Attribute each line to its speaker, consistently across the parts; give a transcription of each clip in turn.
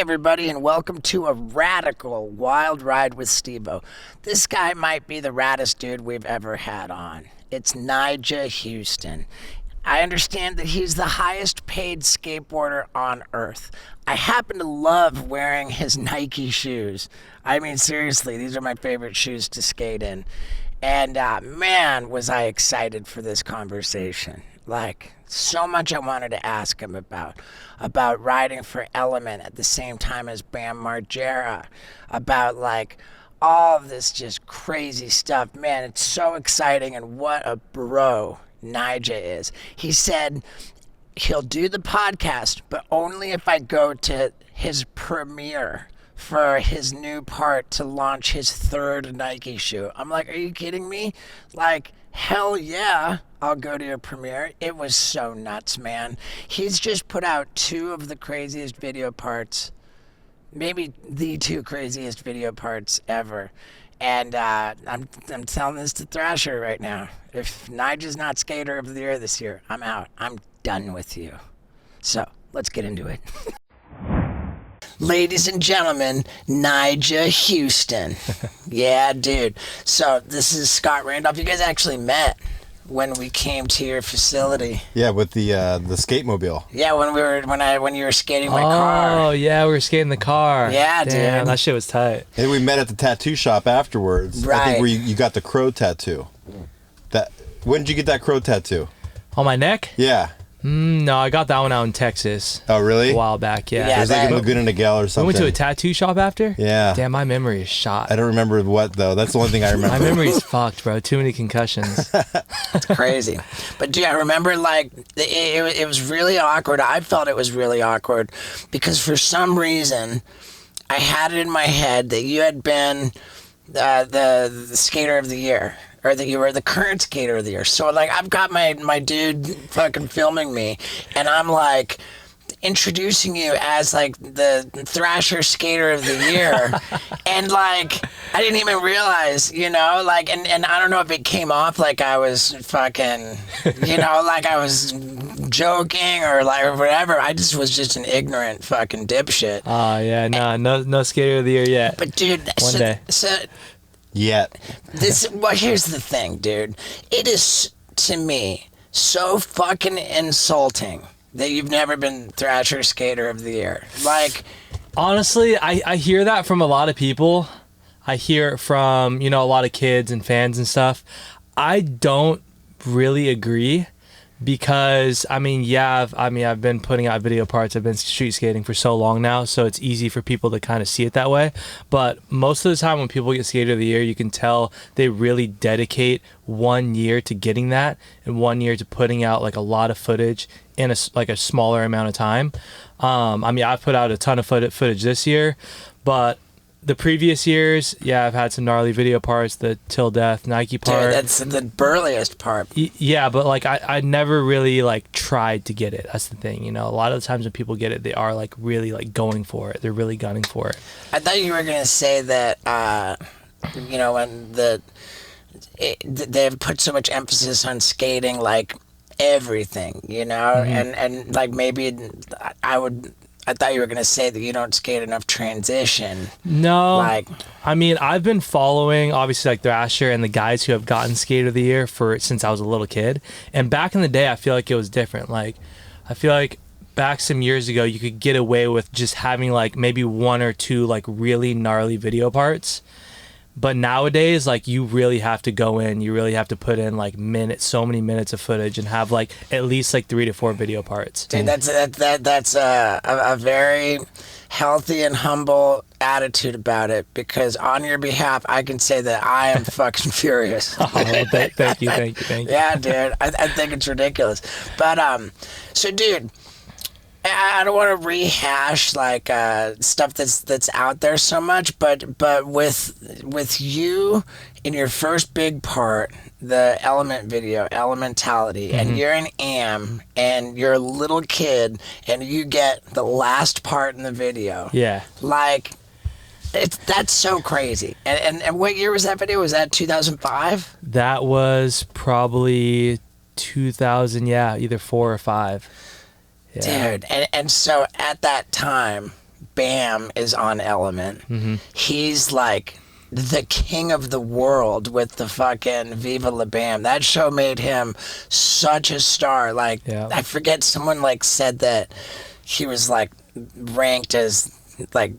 Speaker 1: everybody, and welcome to a radical wild ride with Steve-O. This guy might be the raddest dude we've ever had on. It's Nyjah Huston. I understand that he's the highest paid skateboarder on earth. I happen to love wearing his Nike shoes. I mean, seriously, these are my favorite shoes to skate in. And man, was I excited for this conversation. Like, so much I wanted to ask him about riding for Element at the same time as Bam Margera, about like all of this just crazy stuff. Man, it's so exciting, and what a bro Nyjah is. He said he'll do the podcast, but only if I go to his premiere for his new part to launch his third Nike shoe. I'm like, are you kidding me? Like, hell yeah, I'll go to a premiere. It was so nuts, man. He's just put out two of the craziest video parts, maybe the two craziest video parts ever. And I'm telling this to Thrasher right now. If Nyjah's not Skater of the Year this year, I'm out. I'm done with you. So let's get into it. Ladies and gentlemen, Nyjah Huston. Yeah, dude. So this is Scott Randolph. You guys actually met when we came to your facility.
Speaker 2: Yeah, with the skate-mobile.
Speaker 1: Yeah, when you were skating my car.
Speaker 3: Oh yeah, we were skating the car.
Speaker 1: Yeah,
Speaker 3: damn,
Speaker 1: dude.
Speaker 3: that shit was tight.
Speaker 2: And we met at the tattoo shop afterwards.
Speaker 1: Right.
Speaker 2: I think where you got the crow tattoo. When did you get that crow tattoo?
Speaker 3: On my neck?
Speaker 2: Yeah.
Speaker 3: No, I got that one out in Texas.
Speaker 2: Oh, really?
Speaker 3: A while back, yeah.
Speaker 1: Yeah,
Speaker 2: It was like in Laguna Niguel or something.
Speaker 3: We went to a tattoo shop after?
Speaker 2: Yeah.
Speaker 3: Damn, my memory is shot.
Speaker 2: I don't remember what, though. That's the only thing I remember.
Speaker 3: My memory's fucked, bro. Too many concussions.
Speaker 1: It's crazy. But dude, I remember like it was really awkward. I felt it was really awkward because for some reason I had it in my head that you had been the Skater of the Year, or that you were the current Skater of the Year. So like I've got my dude fucking filming me, and I'm like introducing you as like the Thrasher Skater of the Year. And like I didn't even realize, you know, like and I don't know if it came off like I was fucking, you know, like I was joking or like or whatever. I just was just an ignorant fucking dipshit.
Speaker 3: Oh yeah, no Skater of the Year yet.
Speaker 1: But dude,
Speaker 3: One day.
Speaker 2: Yet.
Speaker 1: Well, here's the thing, dude. It is, to me, so fucking insulting that you've never been Thrasher Skater of the Year. Like,
Speaker 3: honestly, I hear that from a lot of people. I hear it from, you know, a lot of kids and fans and stuff. I don't really agree because, I mean, yeah, I've been putting out video parts. I've been street skating for so long now, so it's easy for people to kind of see it that way. But most of the time when people get Skater of the Year, you can tell they really dedicate 1 year to getting that and 1 year to putting out like a lot of footage in a smaller amount of time. I mean, I've put out a ton of footage this year, but the previous years, yeah, I've had some gnarly video parts, the Till Death Nike part.
Speaker 1: dude, that's the burliest part.
Speaker 3: Yeah, but like I never really like tried to get it. That's the thing, you know. A lot of the times when people get it, they are like really like going for it. They're really gunning for it.
Speaker 1: I thought you were gonna say that, you know, when they've put so much emphasis on skating, like everything, you know, and like maybe I thought you were going to say that you don't skate enough transition.
Speaker 3: No.
Speaker 1: Like,
Speaker 3: I mean, I've been following, obviously, like Thrasher and the guys who have gotten Skater of the Year since I was a little kid. And back in the day, I feel like it was different. Like, I feel like back some years ago, you could get away with just having, like, maybe one or two, like, really gnarly video parts. But nowadays, like, you really have to go in. You really have to put in, like, so many minutes of footage and have, like, at least, like, 3 to 4 video parts.
Speaker 1: Dude, that's a very healthy and humble attitude about it, because on your behalf, I can say that I am fucking furious.
Speaker 3: Oh, thank you.
Speaker 1: Yeah, dude. I think it's ridiculous. But, so, dude, I don't want to rehash like stuff that's out there so much, but with you in your first big part, the Element video, Elementality, and you're an AM, and you're a little kid, and you get the last part in the video.
Speaker 3: Yeah.
Speaker 1: Like, that's so crazy. And what year was that video? Was that 2005?
Speaker 3: That was probably 2000, yeah, either 4 or 5. Yeah.
Speaker 1: Dude, and so at that time, Bam is on Element, he's like the king of the world with the fucking Viva La Bam. That show made him such a star. Like, I forget, someone like said that he was like ranked as like,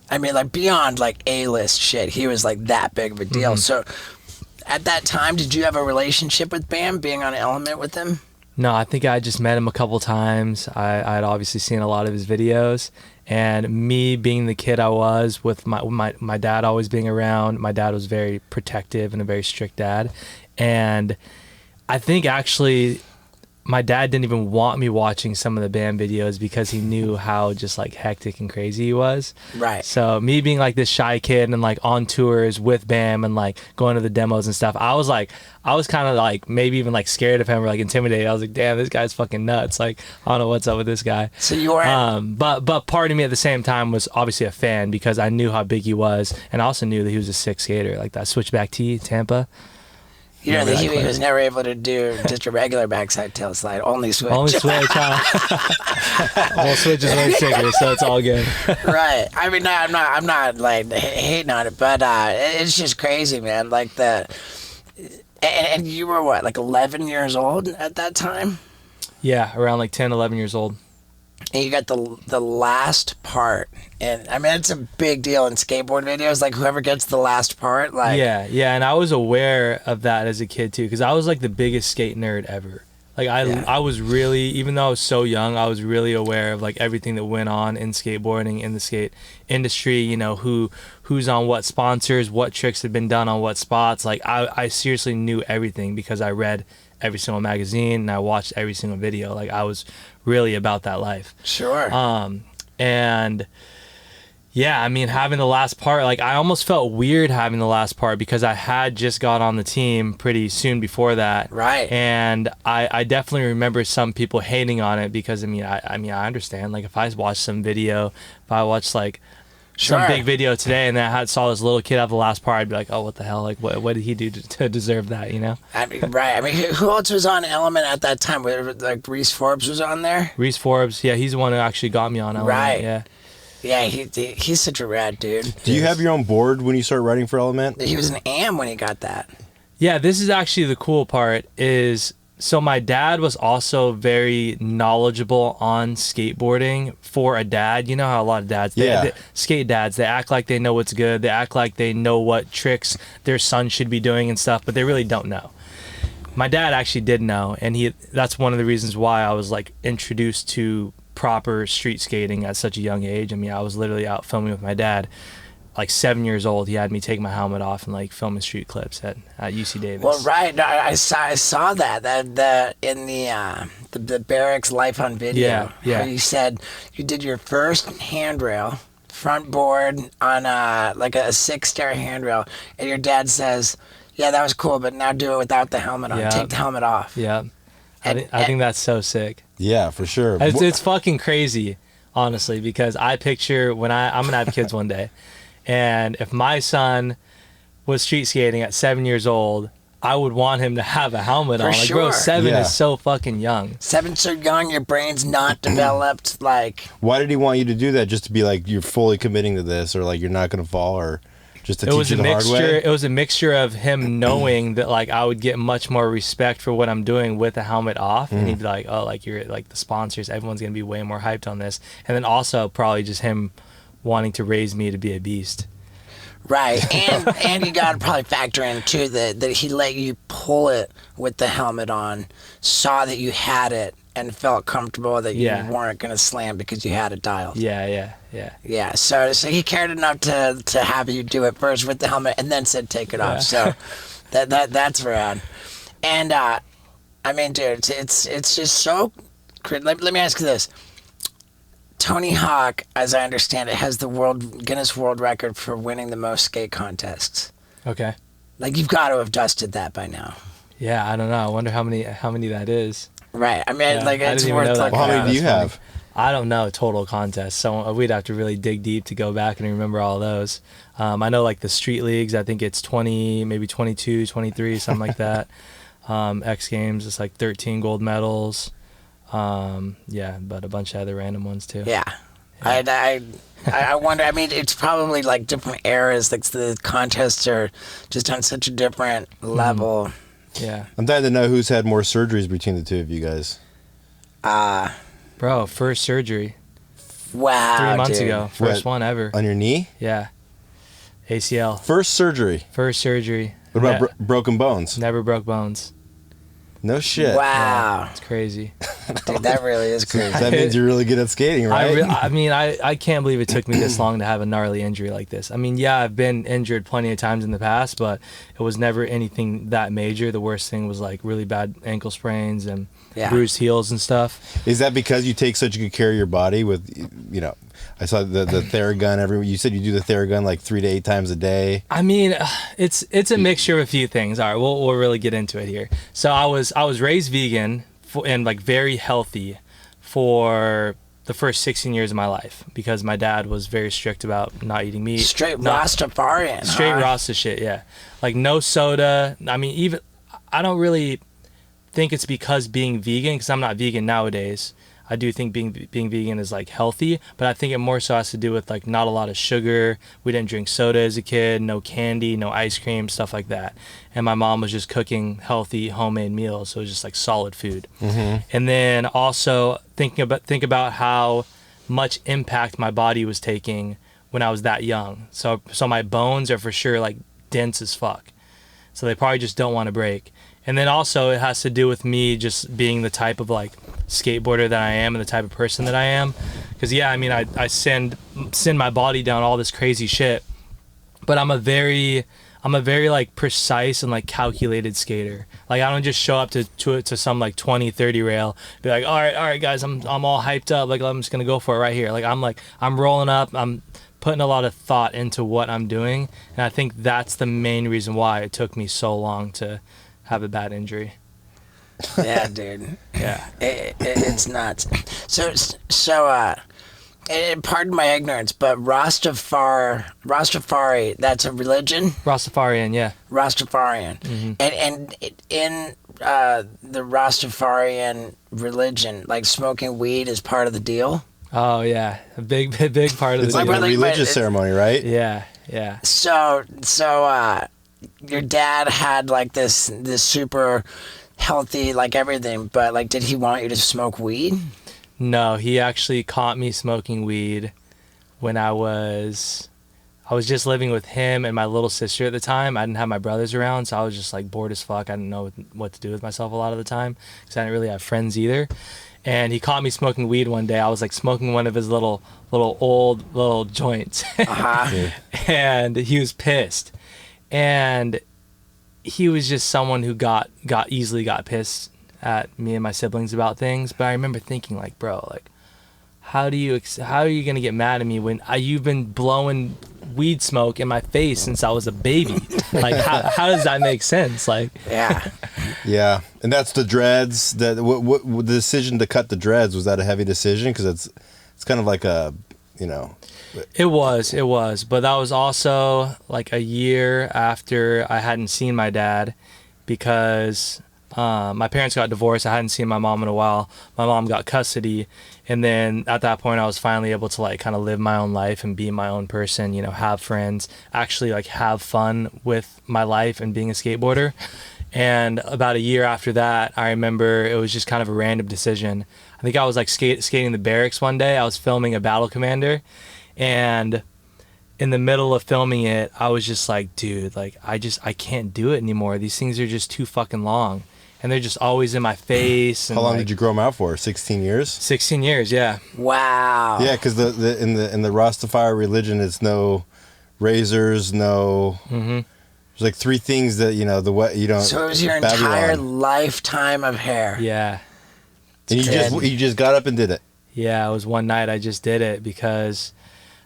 Speaker 1: I mean, like beyond like A-list shit. He was like that big of a deal. So at that time, did you have a relationship with Bam, being on Element with him?
Speaker 3: No, I think I just met him a couple times. I'd obviously seen a lot of his videos. And me being the kid I was, with my dad always being around, my dad was very protective and a very strict dad. And I think actually my dad didn't even want me watching some of the Bam videos because he knew how just like hectic and crazy he was.
Speaker 1: Right.
Speaker 3: So me being like this shy kid and like on tours with Bam and like going to the demos and stuff, I was kind of like maybe even like scared of him or like intimidated. I was like, damn, this guy's fucking nuts. Like, I don't know what's up with this guy.
Speaker 1: So you were
Speaker 3: but part of me at the same time was obviously a fan because I knew how big he was, and I also knew that he was a sick skater, like that switchback T Tampa.
Speaker 1: You know, that he was never able to do just a regular backside tail slide, only switch.
Speaker 3: Only switch, huh? Well, switch is way sicker, so it's all good.
Speaker 1: Right. I mean, no, I'm not like hating on it, but it's just crazy, man. Like and you were what, like 11 years old at that time?
Speaker 3: Yeah, around like 10, 11 years old.
Speaker 1: And you got the last part, and I mean, it's a big deal in skateboard videos. Like, whoever gets the last part, like,
Speaker 3: yeah, and I was aware of that as a kid too, because I was like the biggest skate nerd ever. Like, I was really, even though I was so young, I was really aware of like everything that went on in skateboarding, in the skate industry. You know, who's on what sponsors, what tricks had been done on what spots. Like, I seriously knew everything because I read every single magazine and I watched every single video. Like, I was really about that life.
Speaker 1: Sure.
Speaker 3: And yeah, I mean, having the last part, like, I almost felt weird having the last part because I had just got on the team pretty soon before that.
Speaker 1: Right.
Speaker 3: And I definitely remember some people hating on it because, I understand. Like, if I watched some video, if I watched like some big video today and then I saw this little kid have the last part, I'd be like, oh, what the hell? Like, what did he do to deserve that, you know?
Speaker 1: I mean, right. I mean, who else was on Element at that time? Like, Reese Forbes was on there?
Speaker 3: Reese Forbes, yeah, he's the one who actually got me on Element.
Speaker 1: Right.
Speaker 3: Yeah.
Speaker 1: Yeah, he's such a rad dude.
Speaker 2: Do you have your own board when you start writing for Element?
Speaker 1: He was an AM when he got that.
Speaker 3: Yeah, this is actually the cool part is, so my dad was also very knowledgeable on skateboarding for a dad. You know how a lot of dads, skate dads, they act like they know what's good. They act like they know what tricks their son should be doing and stuff, but they really don't know. My dad actually did know, and that's one of the reasons why I was like introduced to proper street skating at such a young age. I mean, I was literally out filming with my dad. Like 7 years old, he had me take my helmet off and like filming street clips at UC Davis.
Speaker 1: Well, right, no, I saw that in the Barracks Life on Video.
Speaker 3: Yeah.
Speaker 1: Where you said you did your first handrail, front board on like a 6-stair handrail, and your dad says, "Yeah, that was cool, but now do it without the helmet on.
Speaker 3: Yeah.
Speaker 1: Take the helmet off."
Speaker 3: Yeah, I think that's so sick.
Speaker 2: Yeah, for sure.
Speaker 3: It's fucking crazy, honestly, because I picture when I'm gonna have kids one day. And if my son was street skating at 7 years old, I would want him to have a helmet on. Like,
Speaker 1: sure.
Speaker 3: Bro, 7 is so fucking young.
Speaker 1: 7's so young, your brain's not developed. Like,
Speaker 2: why did he want you to do that? Just to be like, you're fully committing to this, or like you're not going to fall, or just to teach you the hard way?
Speaker 3: It was a mixture of him knowing that like I would get much more respect for what I'm doing with the helmet off, and he'd be like, oh, like you're like the sponsors, everyone's gonna be way more hyped on this, and then also probably just him wanting to raise me to be a beast.
Speaker 1: right, and you got to probably factor in too that he let you pull it with the helmet on, saw that you had it, and felt comfortable that you weren't going to slam because you had it dialed.
Speaker 3: Yeah.
Speaker 1: Yeah, so he cared enough to have you do it first with the helmet, and then said take it off. So that's rad. And I mean, dude, it's just so. Let me ask you this. Tony Hawk, as I understand it, has the Guinness World Record for winning the most skate contests.
Speaker 3: Okay.
Speaker 1: Like, you've got to have dusted that by now.
Speaker 3: Yeah, I don't know. I wonder how many that is.
Speaker 1: Right. I mean, like, it's
Speaker 3: didn't even
Speaker 1: worth
Speaker 3: know that.
Speaker 1: looking
Speaker 2: Well, how
Speaker 1: at.
Speaker 2: many do you have?
Speaker 3: I don't know total contests, so we'd have to really dig deep to go back and remember all those. I know like the street leagues, I think it's 20, maybe 22, 23, something like that. X Games, it's like 13 gold medals. Yeah, but a bunch of other random ones too.
Speaker 1: Yeah. I wonder. I mean, it's probably like different eras. Like the contests are just on such a different level.
Speaker 3: Yeah.
Speaker 2: I'm dying to know who's had more surgeries between the two of you guys.
Speaker 3: Bro, first surgery.
Speaker 1: Wow,
Speaker 3: 3 months
Speaker 1: dude.
Speaker 3: ago. First one ever.
Speaker 2: On your knee?
Speaker 3: Yeah. ACL.
Speaker 2: First surgery.
Speaker 3: First surgery.
Speaker 2: What about broken bones?
Speaker 3: Never broke bones.
Speaker 2: No shit.
Speaker 1: Wow,
Speaker 3: It's crazy.
Speaker 1: dude, that really is crazy.
Speaker 2: That means you're really good at skating, right?
Speaker 3: I can't believe it took me this long to have a gnarly injury like this. I mean, yeah, I've been injured plenty of times in the past, but it was never anything that major. The worst thing was like really bad ankle sprains and bruised heels and stuff.
Speaker 2: Is that because you take such good care of your body with, you know, I saw the Theragun you said you do the Theragun like 3 to 8 times a day.
Speaker 3: I mean, it's a mixture of a few things. All right, we'll really get into it here. So I was raised vegan and like very healthy for the first 16 years of my life because my dad was very strict about not eating meat.
Speaker 1: Straight Rastafarian.
Speaker 3: Straight Rasta shit, yeah. Like no soda. I mean, even I don't really think it's because being vegan, because I'm not vegan nowadays. I do think being vegan is like healthy, but I think it more so has to do with like not a lot of sugar. We didn't drink soda as a kid, no candy, no ice cream, stuff like that. And my mom was just cooking healthy homemade meals, so it was just like solid food. Mm-hmm. And then also think about how much impact my body was taking when I was that young. So my bones are for sure like dense as fuck. So they probably just don't want to break. And then also it has to do with me just being the type of like skateboarder that I am and the type of person that I am. Because yeah, I mean I send my body down all this crazy shit, but I'm a very like precise and like calculated skater. Like I don't just show up to some like 20-30 rail, be like, all right guys, I'm all hyped up, like I'm just gonna go for it right here. Like I'm rolling up, I'm putting a lot of thought into what I'm doing, and I think that's the main reason why it took me so long to have a bad injury.
Speaker 1: Yeah, dude.
Speaker 3: Yeah.
Speaker 1: It's nuts. So, pardon my ignorance, but Rastafari, that's a religion?
Speaker 3: Rastafarian, yeah.
Speaker 1: Rastafarian.
Speaker 3: Mm-hmm.
Speaker 1: And in the Rastafarian religion, like smoking weed is part of the deal?
Speaker 3: Oh, yeah. A big part of
Speaker 2: it's
Speaker 3: the
Speaker 2: like
Speaker 3: deal.
Speaker 2: a religious ceremony, right?
Speaker 3: Yeah.
Speaker 1: So, your dad had like this super healthy, like everything, but like, did he want you to smoke weed?
Speaker 3: No, he actually caught me smoking weed when I was just living with him and my little sister at the time. I didn't have my brothers around, so I was just like bored as fuck. I didn't know what to do with myself a lot of the time because I didn't really have friends either. And he caught me smoking weed one day. I was like smoking one of his little old joints. And he was pissed. And he was just someone who easily got pissed at me and my siblings about things. But I remember thinking like, bro, like, how are you gonna get mad at me when you've been blowing weed smoke in my face since I was a baby? Like, how does that make sense? Like,
Speaker 2: yeah. And that's the dreads. That what the decision to cut the dreads, was that a heavy decision? Because it's kind of like a, you know.
Speaker 3: It was, but that was also like a year after I hadn't seen my dad because my parents got divorced. I hadn't seen my mom in a while. My mom got custody, and then at that point I was finally able to like kind of live my own life and be my own person, you know, have friends, actually like have fun with my life and being a skateboarder. And about a year after that, I remember it was just kind of a random decision. I think I was like skating the barracks one day. I was filming a Battle Commander. And in the middle of filming it, I was just like, dude, like I can't do it anymore. These things are just too fucking long. And they're just always in my face. And
Speaker 2: how long
Speaker 3: like,
Speaker 2: did you grow them out for? 16 years?
Speaker 3: 16 years, yeah.
Speaker 1: Wow.
Speaker 2: Yeah, because in the Rastafari religion, it's no razors, no. Mm-hmm. There's like 3 things that you know you don't.
Speaker 1: So it was your entire lifetime of hair.
Speaker 3: Yeah.
Speaker 2: And you just got up and did it.
Speaker 3: Yeah, it was one night I just did it because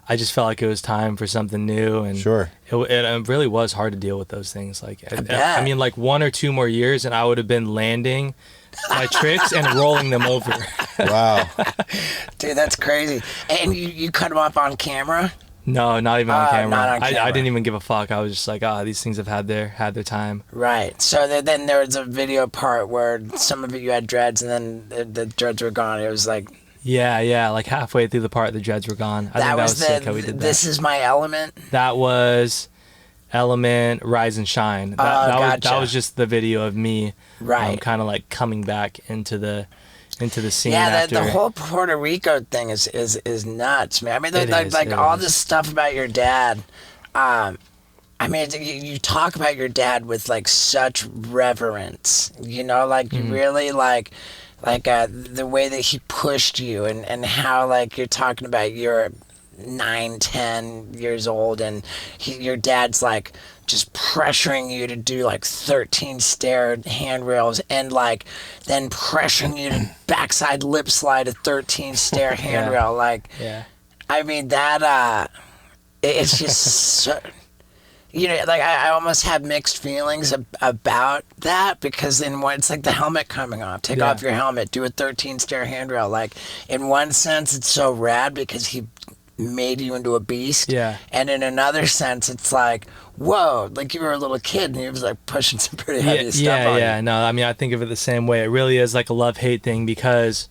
Speaker 3: I just felt like it was time for something new, and
Speaker 2: sure,
Speaker 3: it really was hard to deal with those things. Like, I mean, like 1 or 2 more years, and I would have been landing my tricks and rolling them over.
Speaker 2: Wow,
Speaker 1: dude, that's crazy. And you cut them off on camera?
Speaker 3: No, not even on camera.
Speaker 1: Not on camera.
Speaker 3: I didn't even give a fuck. I was just like, these things have had their time.
Speaker 1: Right. So then there was a video part where some of you had dreads, and then the dreads were gone. It was like.
Speaker 3: Yeah, like halfway through the part the dreads were gone. I think that was sick how we did that.
Speaker 1: This Is My Element?
Speaker 3: That was Element, Rise and Shine. That was just the video of me,
Speaker 1: right?
Speaker 3: Kind of like coming back into the scene.
Speaker 1: Yeah, the whole Puerto Rico thing is nuts, man. I mean, all this stuff about your dad. I mean, you talk about your dad with like such reverence, you know, like you really like the way that he pushed you and how like you're talking about you're 9-10 years old and your dad's like just pressuring you to do like 13 stair handrails and like then pressuring you to backside lip slide a 13 stair handrail. Like, I mean that it's just so, you know, like I almost have mixed feelings about that because in one, it's like the helmet coming off. Take off your helmet, do a 13 stair handrail. Like in one sense, it's so rad because he made you into a beast. Yeah. And in another sense, it's like, whoa, like you were a little kid and he was like pushing some pretty heavy stuff on you. Yeah,
Speaker 3: no, I mean, I think of it the same way. It really is like a love-hate thing because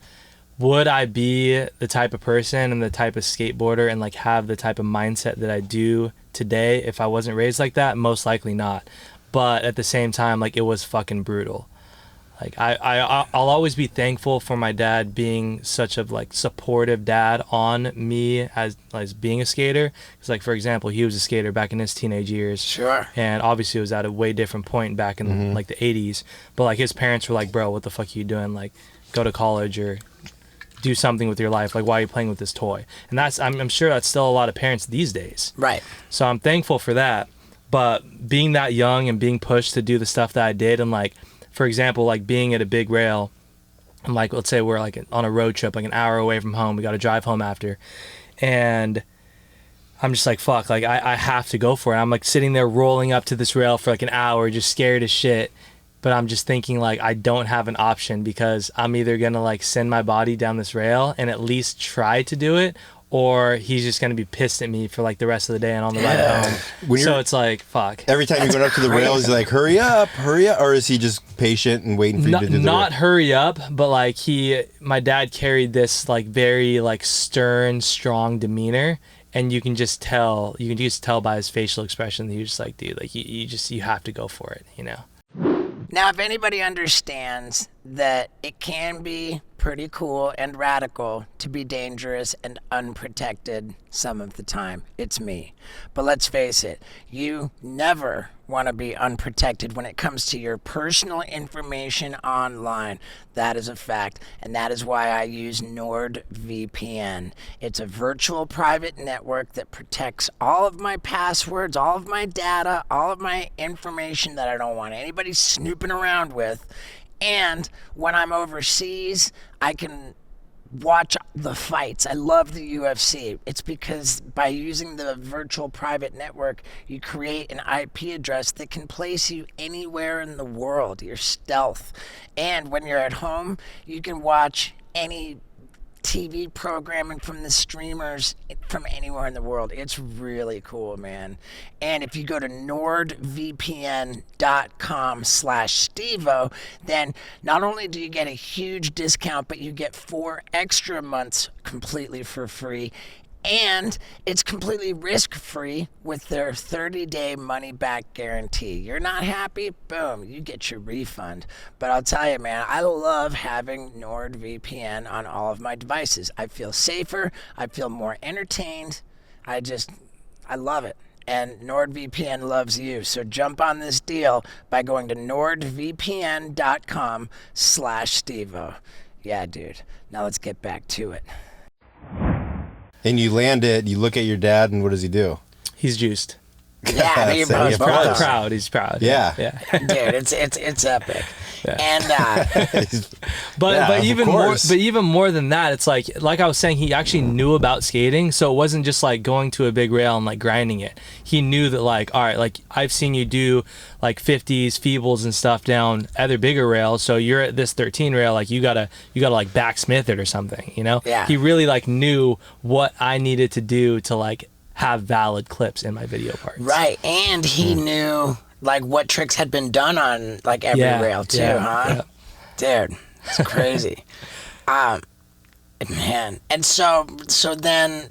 Speaker 3: would I be the type of person and the type of skateboarder and like have the type of mindset that I do today if I wasn't raised like that? Most likely not. But at the same time, like it was fucking brutal. Like I'll always be thankful for my dad being such a like supportive dad on me as being a skater. Because like for example, he was a skater back in his teenage years.
Speaker 1: Sure.
Speaker 3: And obviously it was at a way different point back in like the 80s. But like his parents were like, bro, what the fuck are you doing? Like go to college or do something with your life. Like why are you playing with this toy? And that's I'm sure that's still a lot of parents these days.
Speaker 1: Right.
Speaker 3: So I'm thankful for that. But being that young and being pushed to do the stuff that I did and like for example, like being at a big rail, and like let's say we're like on a road trip, like an hour away from home, we got to drive home after, and I'm just like fuck, like I have to go for it. I'm like sitting there rolling up to this rail for like an hour, just scared as shit, but I'm just thinking like I don't have an option because I'm either gonna like send my body down this rail and at least try to do it, or he's just gonna be pissed at me for like the rest of the day and on the ride home. So it's like fuck.
Speaker 2: Every time you go up to the rail, he's like, hurry up, or is he just patient and waiting for you to do the
Speaker 3: not hurry up, but like my dad carried this like very like stern, strong demeanor, and you can just tell by his facial expression that he was just like, dude, like you have to go for it, you know.
Speaker 1: Now, if anybody understands that it can be pretty cool and radical to be dangerous and unprotected some of the time, it's me. But let's face it, you never want to be unprotected when it comes to your personal information online. That is a fact, and that is why I use NordVPN. It's a virtual private network that protects all of my passwords, all of my data, all of my information that I don't want anybody snooping around with. And when I'm overseas, I can watch the fights. I love the UFC. It's because by using the virtual private network, you create an IP address that can place you anywhere in the world. You're stealth. And when you're at home, you can watch any TV programming from the streamers from anywhere in the world. It's really cool, man. And if you go to NordVPN.com/Stevo, then not only do you get a huge discount, but you get 4 extra months completely for free. And it's completely risk-free with their 30-day money-back guarantee. You're not happy? Boom, you get your refund. But I'll tell you, man, I love having NordVPN on all of my devices. I feel safer. I feel more entertained. I love it. And NordVPN loves you. So jump on this deal by going to NordVPN.com/Stevo. Yeah, dude. Now let's get back to it.
Speaker 2: And you land it, you look at your dad, and what does he do?
Speaker 3: He's juiced.
Speaker 1: Yeah,
Speaker 3: he's proud. He's proud.
Speaker 2: Yeah.
Speaker 1: Dude, it's epic.
Speaker 3: Yeah.
Speaker 1: And
Speaker 3: but even more than that, it's like I was saying, he actually knew about skating, so it wasn't just like going to a big rail and like grinding it. He knew that like, all right, like I've seen you do like 50s, feebles and stuff down other bigger rails, so you're at this 13 rail, like you gotta like backsmith it or something, you know?
Speaker 1: Yeah.
Speaker 3: He really like knew what I needed to do to like have valid clips in my video parts.
Speaker 1: Right, and he knew like what tricks had been done on like every rail too, huh?
Speaker 3: Yeah.
Speaker 1: Dude, it's crazy. Man. And so then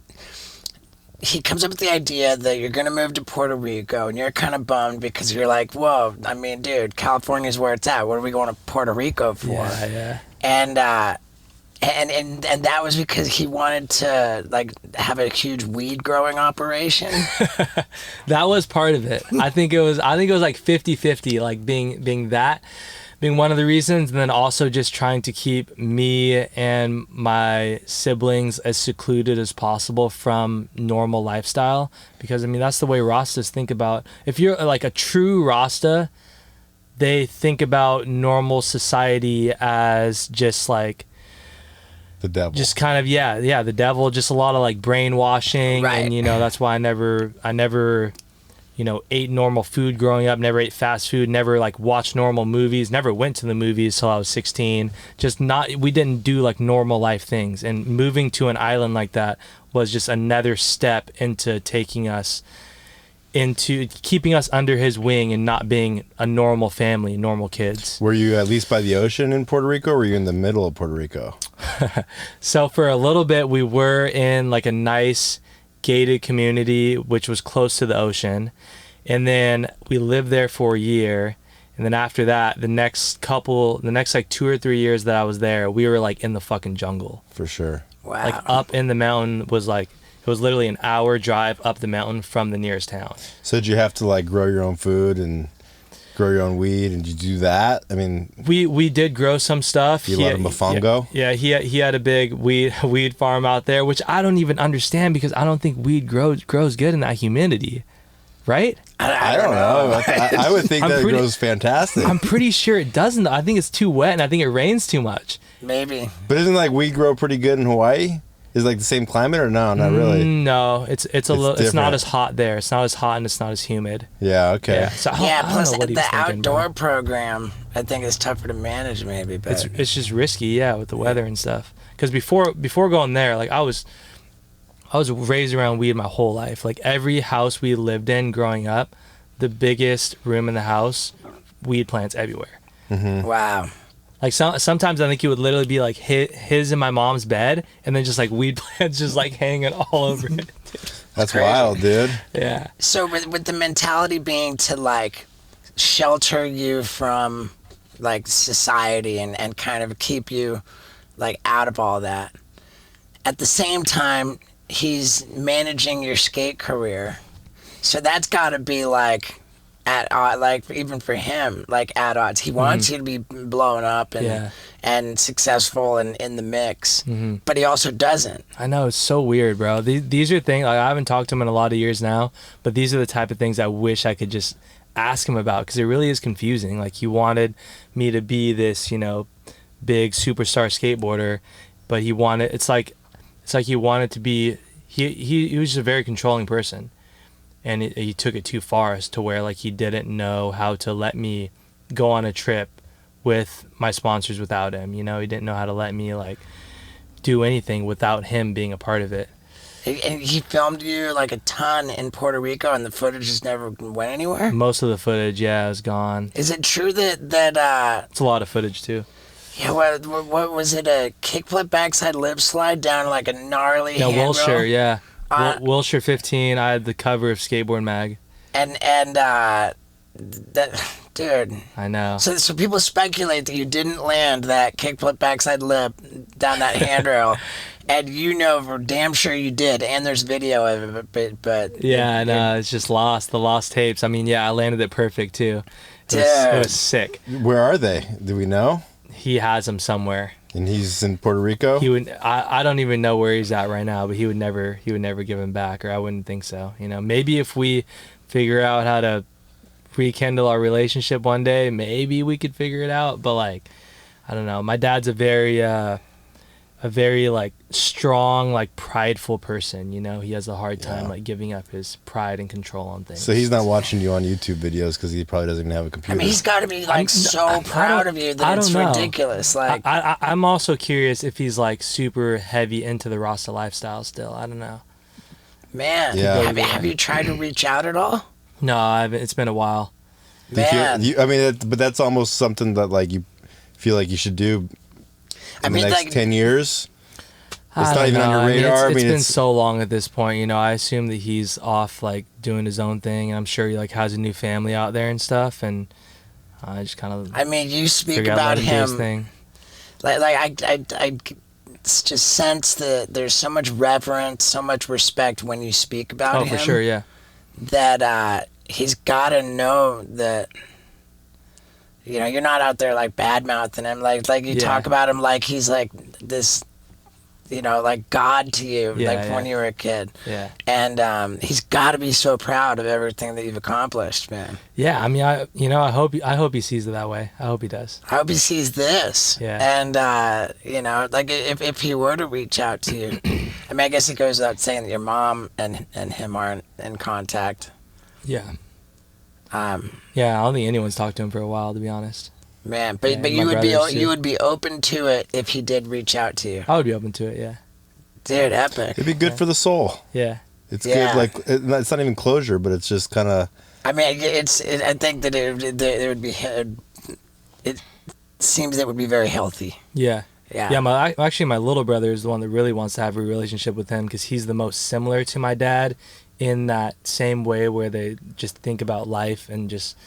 Speaker 1: he comes up with the idea that you're going to move to Puerto Rico, and you're kind of bummed because you're like, whoa, I mean, dude, California's where it's at. What are we going to Puerto Rico for?
Speaker 3: Yeah.
Speaker 1: And that was because he wanted to like have a huge weed growing operation.
Speaker 3: That was part of it. I think it was like 50-50, like being one of the reasons, and then also just trying to keep me and my siblings as secluded as possible from normal lifestyle, because I mean that's the way Rastas think about. If you're like a true Rasta, they think about normal society as just like
Speaker 2: the devil.
Speaker 3: Just kind of the devil, just a lot of like brainwashing,
Speaker 1: right.
Speaker 3: And that's why I never ate normal food growing up, never ate fast food, never like watched normal movies, never went to the movies till I was 16. We didn't do like normal life things. And moving to an island like that was just another step into keeping us under his wing and not being a normal family, normal kids.
Speaker 2: Were you at least by the ocean in Puerto Rico, or were you in the middle of Puerto Rico?
Speaker 3: So for a little bit, we were in like a nice gated community which was close to the ocean, and then we lived there for a year, and then after that the next like 2 or 3 years that I was there, we were like in the fucking jungle.
Speaker 2: For sure.
Speaker 1: Wow.
Speaker 3: Like up in the mountain, was like it was literally an hour drive up the mountain from the nearest town.
Speaker 2: So did you have to like grow your own food and grow your own weed, and did you do that? I mean,
Speaker 3: we did grow some stuff.
Speaker 2: You let him mofongo?
Speaker 3: Yeah, he had a big weed farm out there, which I don't even understand because I don't think weed grows good in that humidity, right?
Speaker 2: I don't know. I would think that it grows fantastic.
Speaker 3: I'm pretty sure it doesn't. I think it's too wet, and I think it rains too much.
Speaker 1: Maybe.
Speaker 2: But isn't like weed grow pretty good in Hawaii? Is it like the same climate or no? Not really.
Speaker 3: No, it's a little. It's not
Speaker 2: different.
Speaker 3: as hot there. It's not as hot and it's not as humid.
Speaker 2: Yeah. Okay.
Speaker 3: Yeah. So I don't
Speaker 1: Plus
Speaker 3: know what he was
Speaker 1: the
Speaker 3: thinking,
Speaker 1: outdoor
Speaker 3: bro.
Speaker 1: program, I think, is tougher to manage. Maybe, but
Speaker 3: It's just risky, yeah, with the weather and stuff. Because before going there, like I was raised around weed my whole life. Like every house we lived in growing up, the biggest room in the house, weed plants everywhere.
Speaker 2: Mm-hmm.
Speaker 1: wow.
Speaker 3: Like sometimes I think it would literally be like his and my mom's bed, and then just like weed plants just like hanging all over it.
Speaker 2: That's
Speaker 1: crazy.
Speaker 2: wild, dude.
Speaker 3: Yeah.
Speaker 1: So with the mentality being to like shelter you from like society and kind of keep you like out of all that, at the same time he's managing your skate career, so that's got to be like at like even for him like at odds. He wants you to be blown up and successful and in the mix, but he also doesn't.
Speaker 3: I know, it's so weird, bro. These are things like I haven't talked to him in a lot of years now, but these are the type of things I wish I could just ask him about, because it really is confusing. Like he wanted me to be this, big superstar skateboarder, but it's like he wanted to be. He was just a very controlling person. And he took it too far as to where like he didn't know how to let me go on a trip with my sponsors without him. He didn't know how to let me like do anything without him being a part of it.
Speaker 1: And he filmed you like a ton in Puerto Rico, and the footage just never went anywhere?
Speaker 3: Most of the footage, is gone.
Speaker 1: Is it true that
Speaker 3: It's a lot of footage too.
Speaker 1: yeah, what was it, a kickflip backside lip slide down like a gnarly
Speaker 3: Yeah,
Speaker 1: handrail?
Speaker 3: Wilshire, yeah. Wilshire 15, I had the cover of Skateboard Mag.
Speaker 1: And that, dude.
Speaker 3: I know.
Speaker 1: So people speculate that you didn't land that kickflip backside lip down that handrail, and for damn sure you did, and there's video of it, but
Speaker 3: Yeah, I know. It's just lost. The lost tapes. I mean, I landed it perfect too. It was sick.
Speaker 2: Where are they? Do we know?
Speaker 3: He has them somewhere.
Speaker 2: And he's in Puerto Rico?
Speaker 3: He would. I don't even know where he's at right now, but he would never give him back, or I wouldn't think so. Maybe if we figure out how to rekindle our relationship one day, maybe we could figure it out. But like, I don't know. My dad's a very like strong, like prideful person. He has a hard time like giving up his pride and control on things.
Speaker 2: So he's not watching you on YouTube videos because he probably doesn't even have a computer.
Speaker 1: I mean, he's got to be like so proud of you that it's ridiculous. Like,
Speaker 3: I'm also curious if he's like super heavy into the Rasta lifestyle still. I don't know.
Speaker 1: Man,
Speaker 2: Yeah.
Speaker 1: have you tried to reach out at all?
Speaker 3: No, I haven't. It's been a while.
Speaker 1: Man,
Speaker 2: but that's almost something that like you feel like you should do in the next 10 years. It's not even
Speaker 3: don't
Speaker 2: on
Speaker 3: know.
Speaker 2: your radar.
Speaker 3: It's been so long at this point. You know, I assume that he's off like doing his own thing, and I'm sure he like has a new family out there and stuff. And I just kind of.
Speaker 1: I mean, you speak about him.
Speaker 3: Thing.
Speaker 1: I just sense that there's so much reverence, so much respect when you speak about him.
Speaker 3: Oh, for sure, yeah.
Speaker 1: That he's got to know that. You know, you're not out there like bad mouthing him, like you talk about him like he's like this. You know, like God to you, when you were a kid.
Speaker 3: Yeah.
Speaker 1: And he's got to be so proud of everything that you've accomplished, man.
Speaker 3: Yeah, I mean, I hope he sees it that way. I hope he does.
Speaker 1: I hope he sees this.
Speaker 3: Yeah.
Speaker 1: And you know, like if he were to reach out to you, I mean, I guess it goes without saying that your mom and him aren't in contact.
Speaker 3: Yeah. Yeah, I don't think anyone's talked to him for a while, to be honest.
Speaker 1: Man, but you would be open to it if he did reach out to you.
Speaker 3: I would be open to it, yeah.
Speaker 1: Dude, epic.
Speaker 2: It'd be good for the soul.
Speaker 3: Yeah.
Speaker 2: It's good. Like it's not even closure, but it's just kind of.
Speaker 1: I mean, I think that it would be. It seems it would be very healthy.
Speaker 3: Yeah.
Speaker 1: Yeah.
Speaker 3: Yeah. My little brother is the one that really wants to have a relationship with him because he's the most similar to my dad in that same way where they just think about life and just.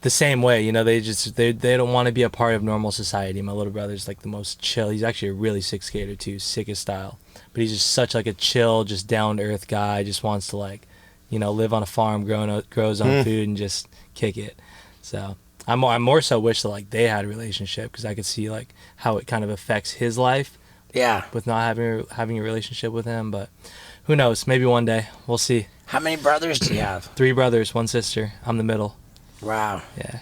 Speaker 3: The same way, you know, they don't want to be a part of normal society. My little brother's like the most chill. He's actually a really sick skater too, sick as style. But he's just such like a chill, just down to earth guy. Just wants to like, you know, live on a farm, grow his own food, and just kick it. So I more so wish that like they had a relationship because I could see like how it kind of affects his life.
Speaker 1: Yeah.
Speaker 3: With not having a relationship with him, but who knows? Maybe one day we'll see.
Speaker 1: How many brothers do you have?
Speaker 3: 3 brothers, 1 sister. I'm the middle.
Speaker 1: Wow.
Speaker 3: Yeah.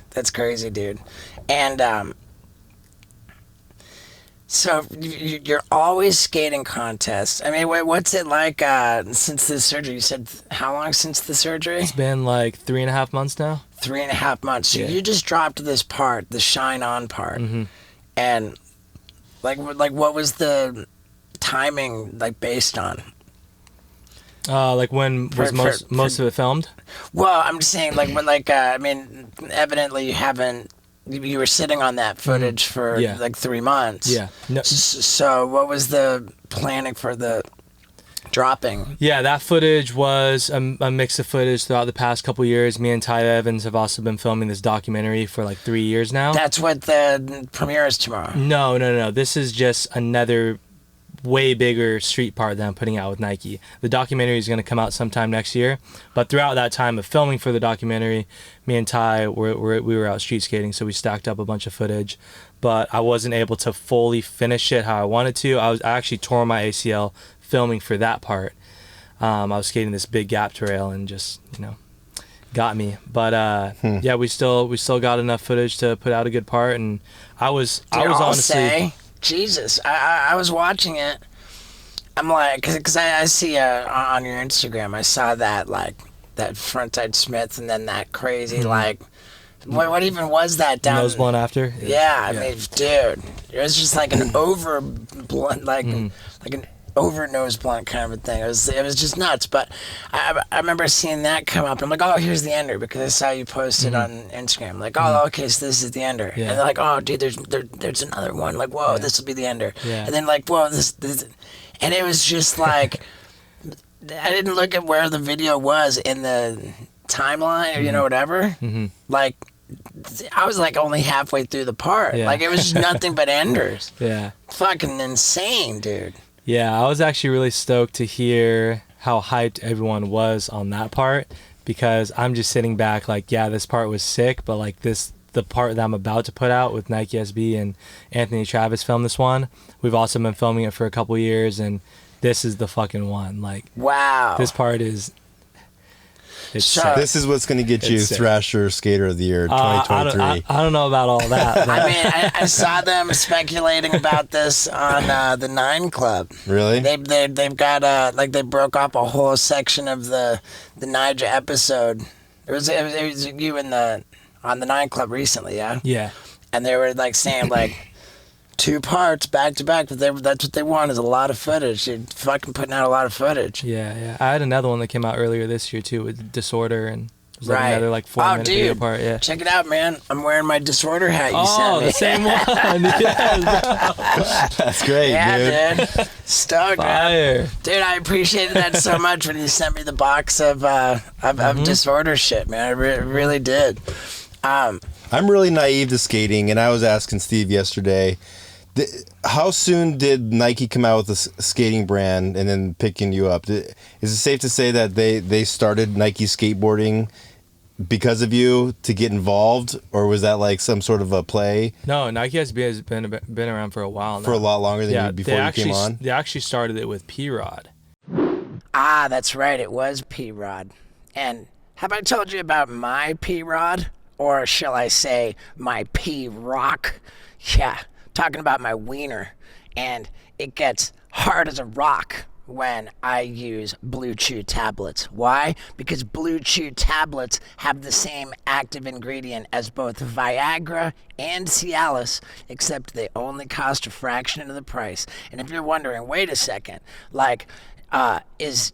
Speaker 1: That's crazy, dude. And so you're always skating contests. I mean, what's it like since the surgery? You said how long since the surgery?
Speaker 3: It's been like 3.5 months now.
Speaker 1: 3.5 months. So you just dropped this part, the shine on part.
Speaker 3: Mm-hmm.
Speaker 1: And like what was the timing like based on?
Speaker 3: Like when was most of it filmed?
Speaker 1: Well, I'm just saying, I mean, evidently you were sitting on that footage for like 3 months.
Speaker 3: Yeah. No.
Speaker 1: So what was the planning for the dropping?
Speaker 3: Yeah, that footage was a mix of footage throughout the past couple years. Me and Ty Evans have also been filming this documentary for like 3 years now.
Speaker 1: That's what the premiere is tomorrow.
Speaker 3: No. This is just another way bigger street part that I'm putting out with Nike. The documentary is going to come out sometime next year, but throughout that time of filming for the documentary, me and Ty we were out street skating, so we stacked up a bunch of footage, but I wasn't able to fully finish it how I wanted to. I actually tore my ACL filming for that part. I was skating this big gap trail and just, you know, got me. But yeah, we still got enough footage to put out a good part, and I was honestly.
Speaker 1: Jesus, I was watching it. I'm like, because I see on your Instagram, I saw that like that frontside Smith and then that crazy like, what even was that down?
Speaker 3: Nose blunt after?
Speaker 1: Yeah, I mean, dude, it was just like an over blunt, like an over nose blunt kind of a thing. It was just nuts. But I remember seeing that come up. I'm like, oh, here's the ender because I saw you posted on Instagram. Like, oh, okay, so this is the ender.
Speaker 3: Yeah.
Speaker 1: And they're like, oh, dude, there's another one. Like, whoa, this will be the ender.
Speaker 3: Yeah.
Speaker 1: And then like, whoa, this, and it was just like, I didn't look at where the video was in the timeline or you know whatever. Mm-hmm. Like, I was like only halfway through the part.
Speaker 3: Yeah.
Speaker 1: Like it was just nothing but enders.
Speaker 3: Yeah.
Speaker 1: Fucking insane, dude.
Speaker 3: Yeah, I was actually really stoked to hear how hyped everyone was on that part because I'm just sitting back like, yeah, this part was sick, but like the part that I'm about to put out with Nike SB and Anthony Travis filmed this one. We've also been filming it for a couple years, and this is the fucking one. Like,
Speaker 1: wow,
Speaker 3: this part is. It's
Speaker 1: so,
Speaker 2: this is what's going to get you Thrasher Skater of the Year 2023.
Speaker 3: I don't know about all that. But.
Speaker 1: I mean, I saw them speculating about this on the 9 Club.
Speaker 2: Really?
Speaker 1: They've got like they broke up a whole section of the Nyjah episode. It was you in on the 9 Club recently, yeah.
Speaker 3: Yeah.
Speaker 1: And they were like saying like 2 parts back to back, but that's what they want is a lot of footage. They're fucking putting out a lot of footage.
Speaker 3: Yeah. I had another one that came out earlier this year too with Disorder and. It was like another like 4-minute video part. Yeah.
Speaker 1: Check it out, man. I'm wearing my Disorder hat you sent
Speaker 3: Oh,
Speaker 1: me.
Speaker 3: the same one. Yes,
Speaker 2: That's great,
Speaker 1: Yeah, dude. Stoked, man.
Speaker 3: fire.
Speaker 1: Dude, I appreciated that so much when you sent me the box of Disorder shit, man. I really did.
Speaker 2: I'm really naive to skating, and I was asking Steve yesterday, how soon did Nike come out with a skating brand and then picking you up? Is it safe to say that they started Nike skateboarding because of you to get involved, or was that like some sort of a play?
Speaker 3: No, Nike has been around for a while now.
Speaker 2: For a lot longer than you before you came on?
Speaker 3: They actually started it with P-Rod.
Speaker 1: Ah, that's right. It was P-Rod. And have I told you about my P-Rod? Or shall I say my P-Rock? Yeah, talking about my wiener. And it gets hard as a rock when I use BlueChew tablets. Why? Because BlueChew tablets have the same active ingredient as both Viagra and Cialis, except they only cost a fraction of the price. And if you're wondering, wait a second, like, is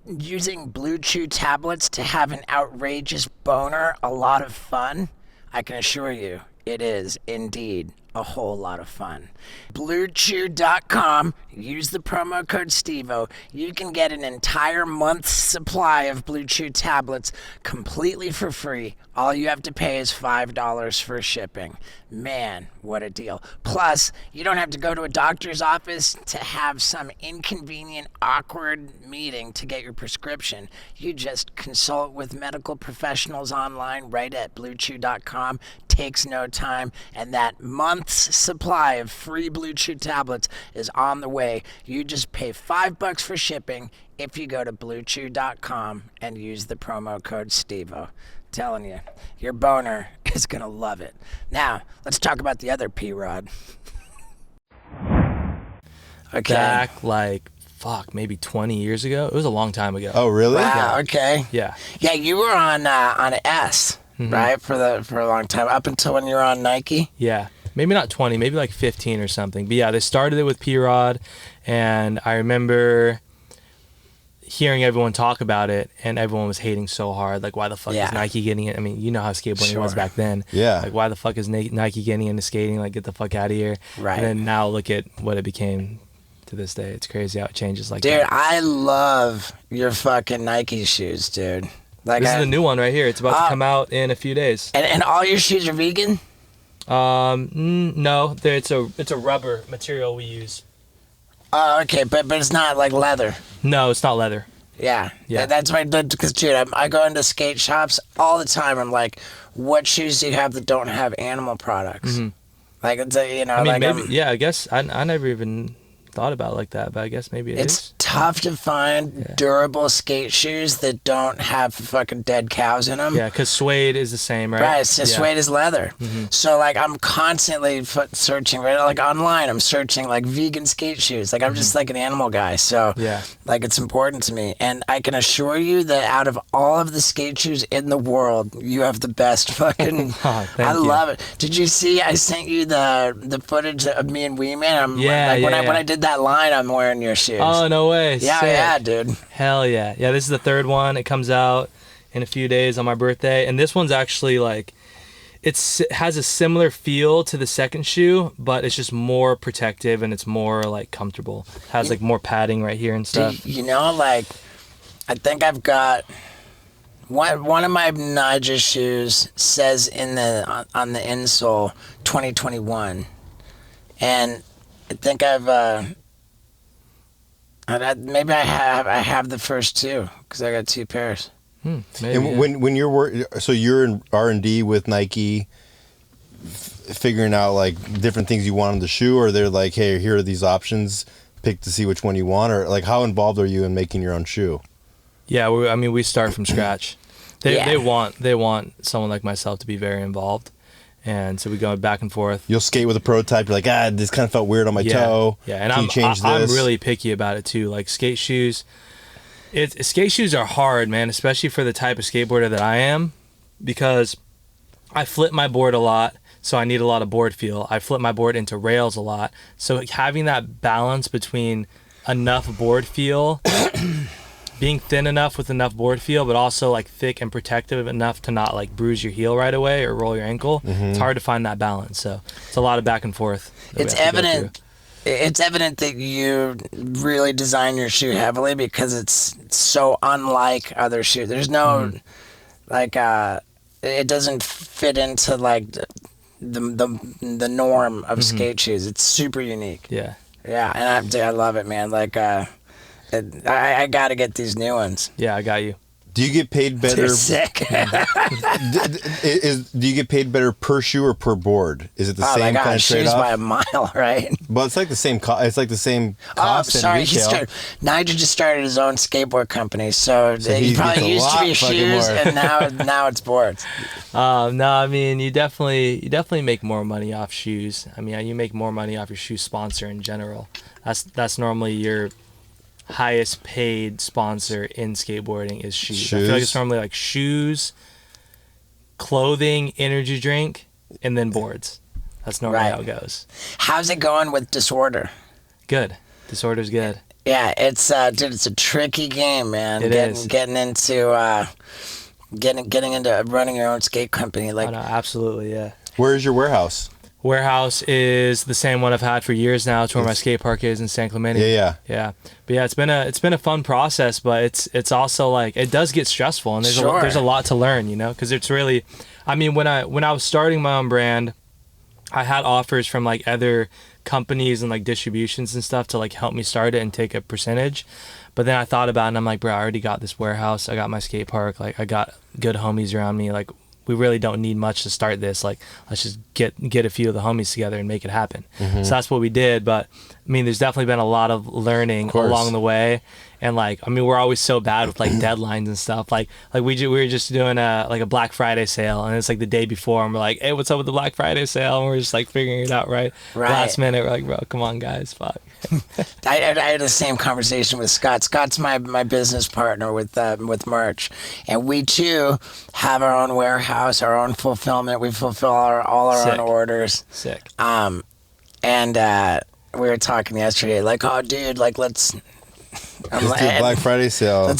Speaker 1: using BlueChew tablets to have an outrageous boner a lot of fun? I can assure you, it is indeed a whole lot of fun. BlueChew.com. Use the promo code STEVO. You can get an entire month's supply of BlueChew tablets completely for free. All you have to pay is $5 for shipping. Man, what a deal. Plus, you don't have to go to a doctor's office to have some inconvenient, awkward meeting to get your prescription. You just consult with medical professionals online right at BlueChew.com. Takes no time, and that month's supply of free BlueChew tablets is on the way. You just pay $5 for shipping if you go to BlueChew.com and use the promo code STEVO. Telling you, your boner is gonna love it. Now, let's talk about the other P-Rod. Okay.
Speaker 3: Back like, maybe 20 years ago. It was a long time ago.
Speaker 2: Oh, really?
Speaker 1: Wow. Okay.
Speaker 3: Yeah.
Speaker 1: Yeah, you were on S, right, for a long time, up until when you were on Nike.
Speaker 3: Yeah. Maybe not 20, maybe like 15 or something. But yeah, they started it with P-Rod, and I remember hearing everyone talk about it, and everyone was hating so hard. Like, why the fuck is Nike getting it? I mean, you know how skateboarding was back then.
Speaker 2: Yeah.
Speaker 3: Like, why the fuck is Nike getting into skating? Like, get the fuck out of here.
Speaker 1: Right.
Speaker 3: And then now look at what it became to this day. It's crazy how it changes like
Speaker 1: Dude,
Speaker 3: that.
Speaker 1: I love your fucking Nike shoes, dude. Like,
Speaker 3: This is the new one right here. It's about to come out in a few days.
Speaker 1: And all your shoes are vegan?
Speaker 3: No, it's a rubber material we use.
Speaker 1: Oh, okay, but it's not like leather.
Speaker 3: No, it's not leather.
Speaker 1: Yeah.
Speaker 3: Yeah.
Speaker 1: That's why, because, dude, I go into skate shops all the time. I'm like, what shoes do you have that don't have animal products? Like, it's a, you know,
Speaker 3: I mean,
Speaker 1: like,
Speaker 3: maybe, yeah, I guess I never even thought about it like that, but I guess maybe
Speaker 1: it's tough to find durable skate shoes that don't have fucking dead cows in them.
Speaker 3: Yeah, because suede is the same, right?
Speaker 1: Right, it's suede is leather. So, like, I'm constantly searching, right? Like, online, I'm searching, like, vegan skate shoes. Like, I'm just, like, an animal guy. So,
Speaker 3: Yeah.
Speaker 1: like, it's important to me. And I can assure you that out of all of the skate shoes in the world, you have the best fucking...
Speaker 3: Thank
Speaker 1: I
Speaker 3: you.
Speaker 1: love it. Did you see, I sent you the footage of me and Wee Man? When I did that line, I'm wearing your shoes.
Speaker 3: Oh, no way.
Speaker 1: Yeah,
Speaker 3: Sick.
Speaker 1: yeah, dude.
Speaker 3: Hell yeah. Yeah, this is the third one. It comes out in a few days on my birthday. And this one's actually like, it has a similar feel to the second shoe, but it's just more protective and it's more like comfortable. It has like more padding right here and stuff.
Speaker 1: You know, like, I think I've got one of my Nyjah shoes says on the insole 2021, and I think maybe I have the first two because I got two pairs.
Speaker 3: Maybe,
Speaker 2: And when you're in R&D with Nike, figuring out like different things you want on the shoe, or they're like, hey, here are these options, pick to see which one you want, or like how involved are you in making your own shoe?
Speaker 3: Yeah, we start from scratch. They want someone like myself to be very involved, and so we go back and forth.
Speaker 2: You'll skate with a prototype. You're like, this kind of felt weird on my toe.
Speaker 3: Yeah, and
Speaker 2: I'm
Speaker 3: really picky about it too. Like skate shoes, skate shoes are hard, man, especially for the type of skateboarder that I am, because I flip my board a lot, so I need a lot of board feel. I flip my board into rails a lot, so having that balance between enough board feel being thin enough with enough board feel, but also like thick and protective enough to not like bruise your heel right away or roll your ankle. It's hard to find that balance. So it's a lot of back and forth.
Speaker 1: It's evident. It's evident that you really design your shoe heavily because it's so unlike other shoes. There's no it doesn't fit into like the norm of skate shoes. It's super unique.
Speaker 3: Yeah.
Speaker 1: Yeah, and I love it, man. Like I got to get these new ones.
Speaker 3: Yeah, I got you.
Speaker 2: Do you get paid better?
Speaker 1: They're sick.
Speaker 2: Do you get paid better per shoe or per board? Is it the same kind of
Speaker 1: shoes
Speaker 2: trade-off?
Speaker 1: by a mile, right?
Speaker 2: But it's like the same. It's like the same cost in retail.
Speaker 1: Nyjah just started his own skateboard company, so he probably used to be shoes, and now it's boards.
Speaker 3: No, I mean you definitely make more money off shoes. I mean you make more money off your shoe sponsor in general. That's normally your highest paid sponsor in skateboarding is shoes. I feel like it's normally like shoes, clothing, energy drink, and then boards. That's normally how it goes.
Speaker 1: How's it going with Disorder?
Speaker 3: Good. Disorder's good.
Speaker 1: Yeah, it's dude, it's a tricky game, man. Getting into running your own skate company. Like,
Speaker 3: no, absolutely, yeah.
Speaker 2: Where is your warehouse?
Speaker 3: Warehouse is the same one I've had for years now. It's where my skate park is in San Clemente.
Speaker 2: Yeah.
Speaker 3: But yeah, it's been a fun process, but it's also like it does get stressful, and there's a lot to learn, you know, because it's really, I mean, when I was starting my own brand, I had offers from like other companies and like distributions and stuff to like help me start it and take a percentage. But then I thought about it and I'm like, bro, I already got this warehouse. I got my skate park. Like I got good homies around me. Like we really don't need much to start this. Like let's just get a few of the homies together and make it happen. So that's what we did. But I mean, there's definitely been a lot of learning along the way. And like, I mean, we're always so bad with like deadlines and stuff. Like we were just doing a Black Friday sale, and it's like the day before, and we're like, hey, what's up with the Black Friday sale? And we're just like figuring it out right. Last minute, we're like, bro, come on, guys, fuck.
Speaker 1: I had the same conversation with Scott. Scott's my business partner with merch, and we too have our own warehouse, our own fulfillment. We fulfill all our own orders.
Speaker 3: Sick.
Speaker 1: And we were talking yesterday, like, oh, dude, like let's do
Speaker 2: a Black Friday sale.
Speaker 1: I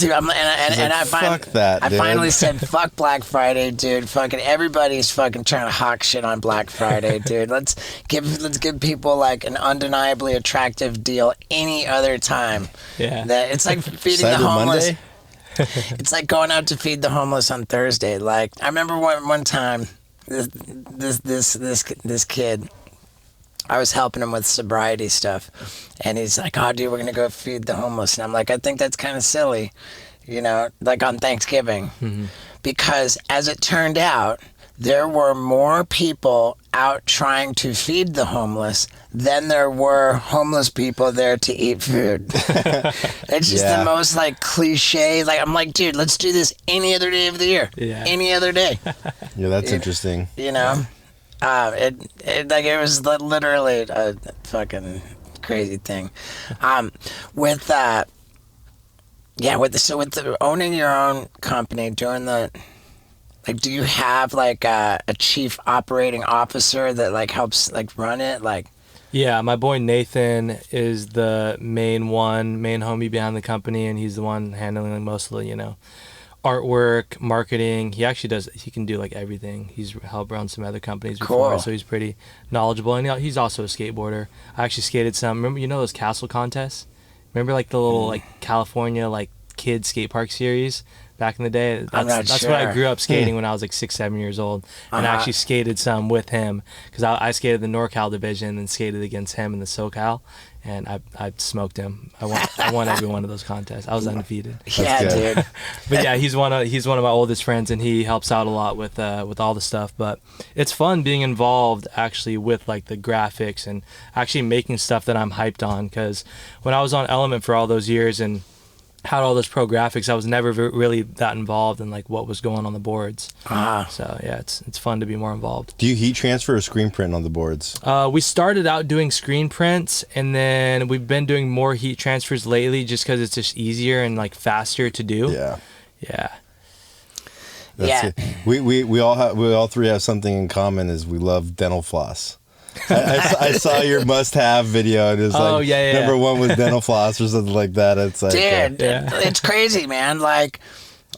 Speaker 1: finally said, fuck Black Friday, dude. Fucking everybody's fucking trying to hawk shit on Black Friday, dude. Let's give people like an undeniably attractive deal any other time.
Speaker 3: Yeah.
Speaker 1: It's like feeding the homeless. It's like going out to feed the homeless on Thursday. Like I remember one time, this kid, I was helping him with sobriety stuff, and he's like, oh, dude, we're going to go feed the homeless. And I'm like, I think that's kind of silly, you know, like on Thanksgiving. Because as it turned out, there were more people out trying to feed the homeless than there were homeless people there to eat food. It's just the most like cliche. Like, I'm like, dude, let's do this any other day of the year. Yeah. Any other day.
Speaker 2: Yeah, that's interesting.
Speaker 1: You know? It was literally a fucking crazy thing. With owning your own company, doing the, like, do you have like a chief operating officer that like helps like run it? Like,
Speaker 3: yeah, my boy Nathan is the main homie behind the company, and he's the one handling like, most of the, you know, artwork, marketing. He can do like everything. He's helped run some other companies before, so he's pretty knowledgeable. And he's also a skateboarder. I actually skated some. Remember, you know those castle contests? Remember like the little like California like kid skate park series back in the day? That's when I grew up skating when I was like 6-7 years old, and I actually skated some with him because I skated the NorCal division and skated against him in the SoCal. And I smoked him. I won every one of those contests. I was undefeated.
Speaker 1: Yeah, dude.
Speaker 3: But yeah, he's one of my oldest friends, and he helps out a lot with all the stuff. But it's fun being involved actually with like the graphics and actually making stuff that I'm hyped on. Because when I was on Element for all those years and had all those pro graphics, I was never really that involved in like what was going on the boards. So yeah, it's fun to be more involved.
Speaker 2: Do you heat transfer or screen print on the boards?
Speaker 3: We started out doing screen prints, and then we've been doing more heat transfers lately just because it's just easier and like faster to do. Yeah.
Speaker 2: That's it. We all three have something in common, is we love dental floss. I saw your must-have video, and it's like number one was dental floss or something like that. It's like,
Speaker 1: dude, it's crazy, man. Like,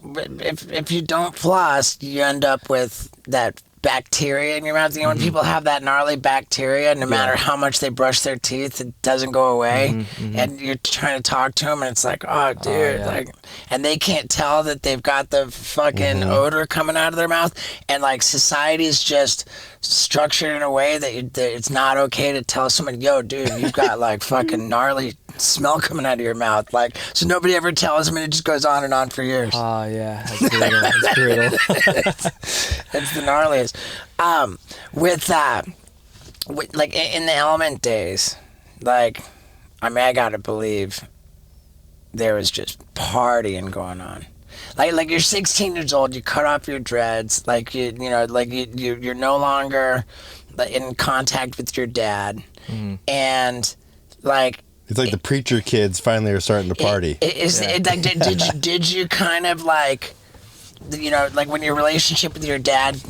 Speaker 1: if you don't floss, you end up with that bacteria in your mouth. You know, when people have that gnarly bacteria, no matter how much they brush their teeth, it doesn't go away. And you're trying to talk to them, and it's like, oh, dude, like, and they can't tell that they've got the fucking odor coming out of their mouth. And like, society's just structured in a way that it's not okay to tell someone, yo, dude, you've got like fucking gnarly smell coming out of your mouth. Like, so nobody ever tells them, and it just goes on and on for years.
Speaker 3: Oh yeah, that's brutal. It's brutal.
Speaker 1: It's the gnarliest. With like in the Element days, like, I mean, I gotta believe there was just partying going on. Like you're 16 years old, you cut off your dreads, like you're no longer in contact with your dad, and like.
Speaker 2: It's like the preacher kids finally are starting to party.
Speaker 1: Like, did you kind of like, you know, like when your relationship with your dad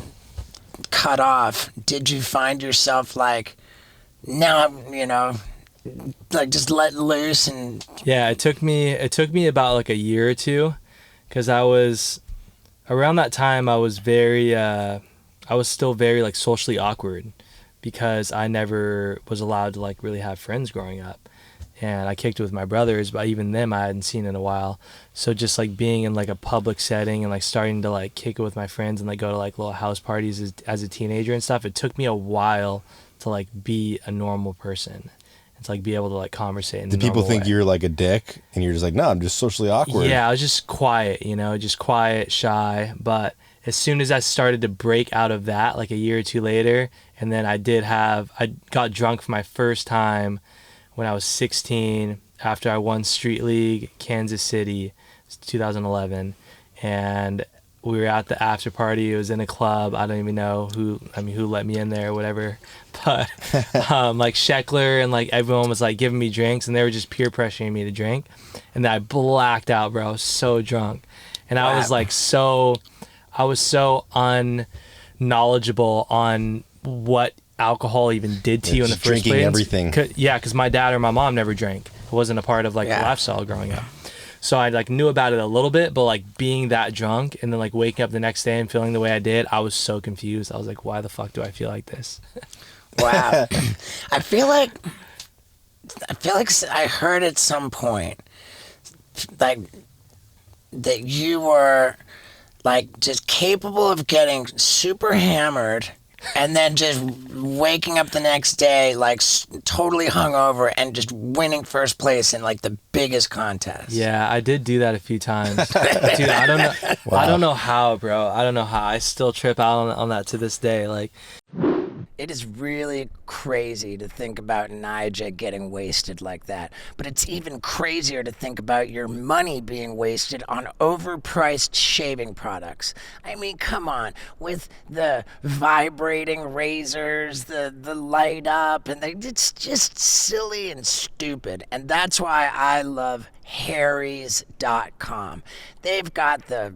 Speaker 1: cut off, did you find yourself like, now, you know, like just let loose? And
Speaker 3: yeah, it took me about like a year or two, because I was around that time I was still very like socially awkward, because I never was allowed to like really have friends growing up. And I kicked it with my brothers, but even them I hadn't seen in a while. So just like being in like a public setting and like starting to like kick it with my friends and like go to like little house parties as a teenager and stuff, it took me a while to like be a normal person and to like be able to like conversate in
Speaker 2: Did people think you're like a dick and you're just like, no, I'm just socially awkward?
Speaker 3: Yeah, I was just quiet, you know, just quiet, shy. But as soon as I started to break out of that, like a year or two later, and then I got drunk for my first time when I was 16, after I won Street League, Kansas City, 2011, and we were at the after party. It was in a club. I don't even know who let me in there or whatever, but like Sheckler and like everyone was like giving me drinks, and they were just peer pressuring me to drink, and then I blacked out, bro. I was so drunk, and I was like I was so unknowledgeable on what alcohol even did to you in the first
Speaker 2: drinking
Speaker 3: place.
Speaker 2: Everything.
Speaker 3: Because my dad or my mom never drank. It wasn't a part of like the lifestyle growing up. So I like knew about it a little bit, but like being that drunk and then like waking up the next day and feeling the way I did, I was so confused. I was like, why the fuck do I feel like this?
Speaker 1: Wow. I feel like I heard at some point like that you were like just capable of getting super hammered and then just waking up the next day like totally hungover and just winning first place in like the biggest contest.
Speaker 3: Yeah, I did do that a few times. Dude, I don't know. Wow. I don't know how, bro. I don't know how. I still trip out on that to this day. Like,
Speaker 1: it is really crazy to think about Nyjah getting wasted like that. But it's even crazier to think about your money being wasted on overpriced shaving products. I mean, come on. With the vibrating razors, the light up, and it's just silly and stupid. And that's why I love Harry's.com. They've got the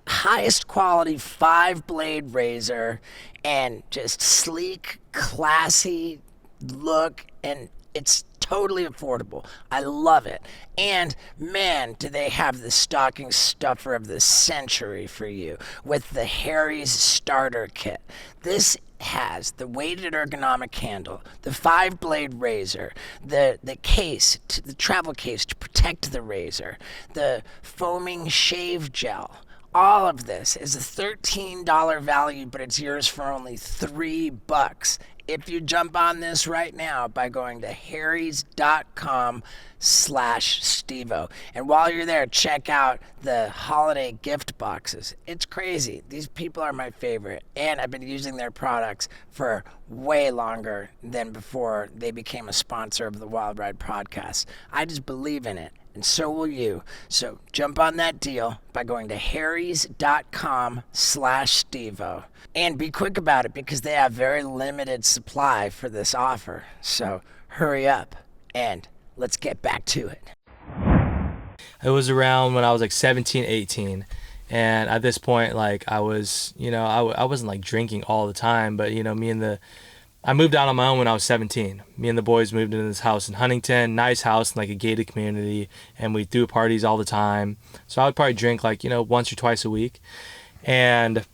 Speaker 1: highest quality 5-blade razor and just sleek, classy look, and it's totally affordable. I love it. And man, do they have the stocking stuffer of the century for you with the Harry's starter kit. This has the weighted ergonomic handle, the 5-blade razor, the case, the travel case to protect the razor, the foaming shave gel. All of this is a $13 value, but it's yours for only $3 if you jump on this right now by going to harrys.com/Stevo. And while you're there, check out the holiday gift boxes. It's crazy. These people are my favorite, and I've been using their products for way longer than before they became a sponsor of the Wild Ride podcast. I just believe in it, and so will you. So jump on that deal by going to harrys.com/Stevo. And be quick about it because they have very limited supply for this offer. So hurry up and let's get back to it.
Speaker 3: It was around when I was like 17, 18. And at this point, like I was, you know, I wasn't like drinking all the time, but you know, me and the I moved out on my own when I was 17. Me and the boys moved into this house in Huntington, nice house in like a gated community, and we threw parties all the time. So I would probably drink like, once or twice a week. And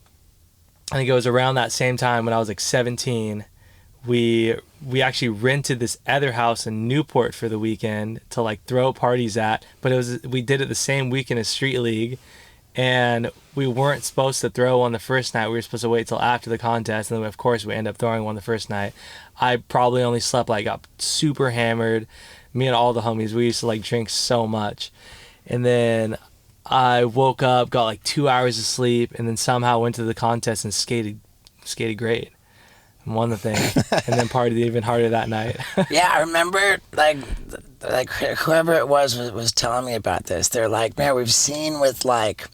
Speaker 3: I think it was around that same time when I was like 17, we actually rented this other house in Newport for the weekend to like throw parties at, but we did it the same weekend as Street League. And we weren't supposed to throw one the first night. We were supposed to wait till after the contest. And then, of course, we ended up throwing one the first night. I probably only slept, like, got super hammered. Me and all the homies, we used to, like, drink so much. And then I woke up, got, like, 2 hours of sleep, and then somehow went to the contest and skated great. And won the thing. And then partied even harder that night.
Speaker 1: Yeah, I remember, like whoever it was telling me about this. They're like, man, we've seen with, like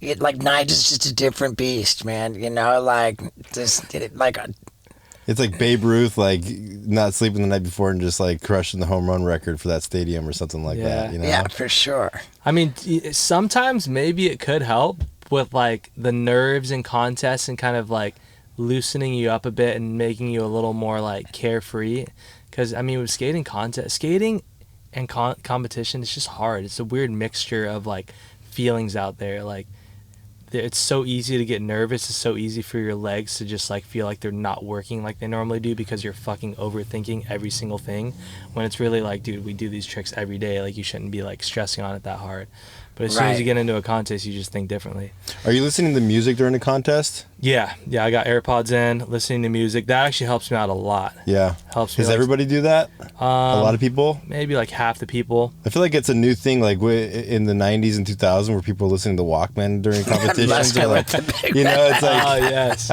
Speaker 1: Nyjah's just a different beast, man. Like just like
Speaker 2: It's like Babe Ruth, like not sleeping the night before and just like crushing the home run record for that stadium or something like that.
Speaker 1: Yeah, for sure.
Speaker 3: I mean, sometimes maybe it could help with like the nerves and contests and kind of like loosening you up a bit and making you a little more like carefree. Because I mean, with skating and competition, it's just hard. It's a weird mixture of like feelings out there. Like, it's so easy to get nervous. It's so easy for your legs to just like feel like they're not working like they normally do because you're fucking overthinking every single thing, when it's really like, dude, we do these tricks every day. Like, you shouldn't be like stressing on it that hard. But as soon as you get into a contest, you just think differently. Are
Speaker 2: you listening to music during the contest?
Speaker 3: Yeah, I got AirPods in, listening to music. That actually helps me out a lot.
Speaker 2: Yeah.
Speaker 3: Helps me.
Speaker 2: Does everybody do that? A lot of people?
Speaker 3: Maybe like half the people.
Speaker 2: I feel like it's a new thing, like in the 90s and 2000s, where people were listening to Walkman during competitions. It's like,
Speaker 3: oh, yes.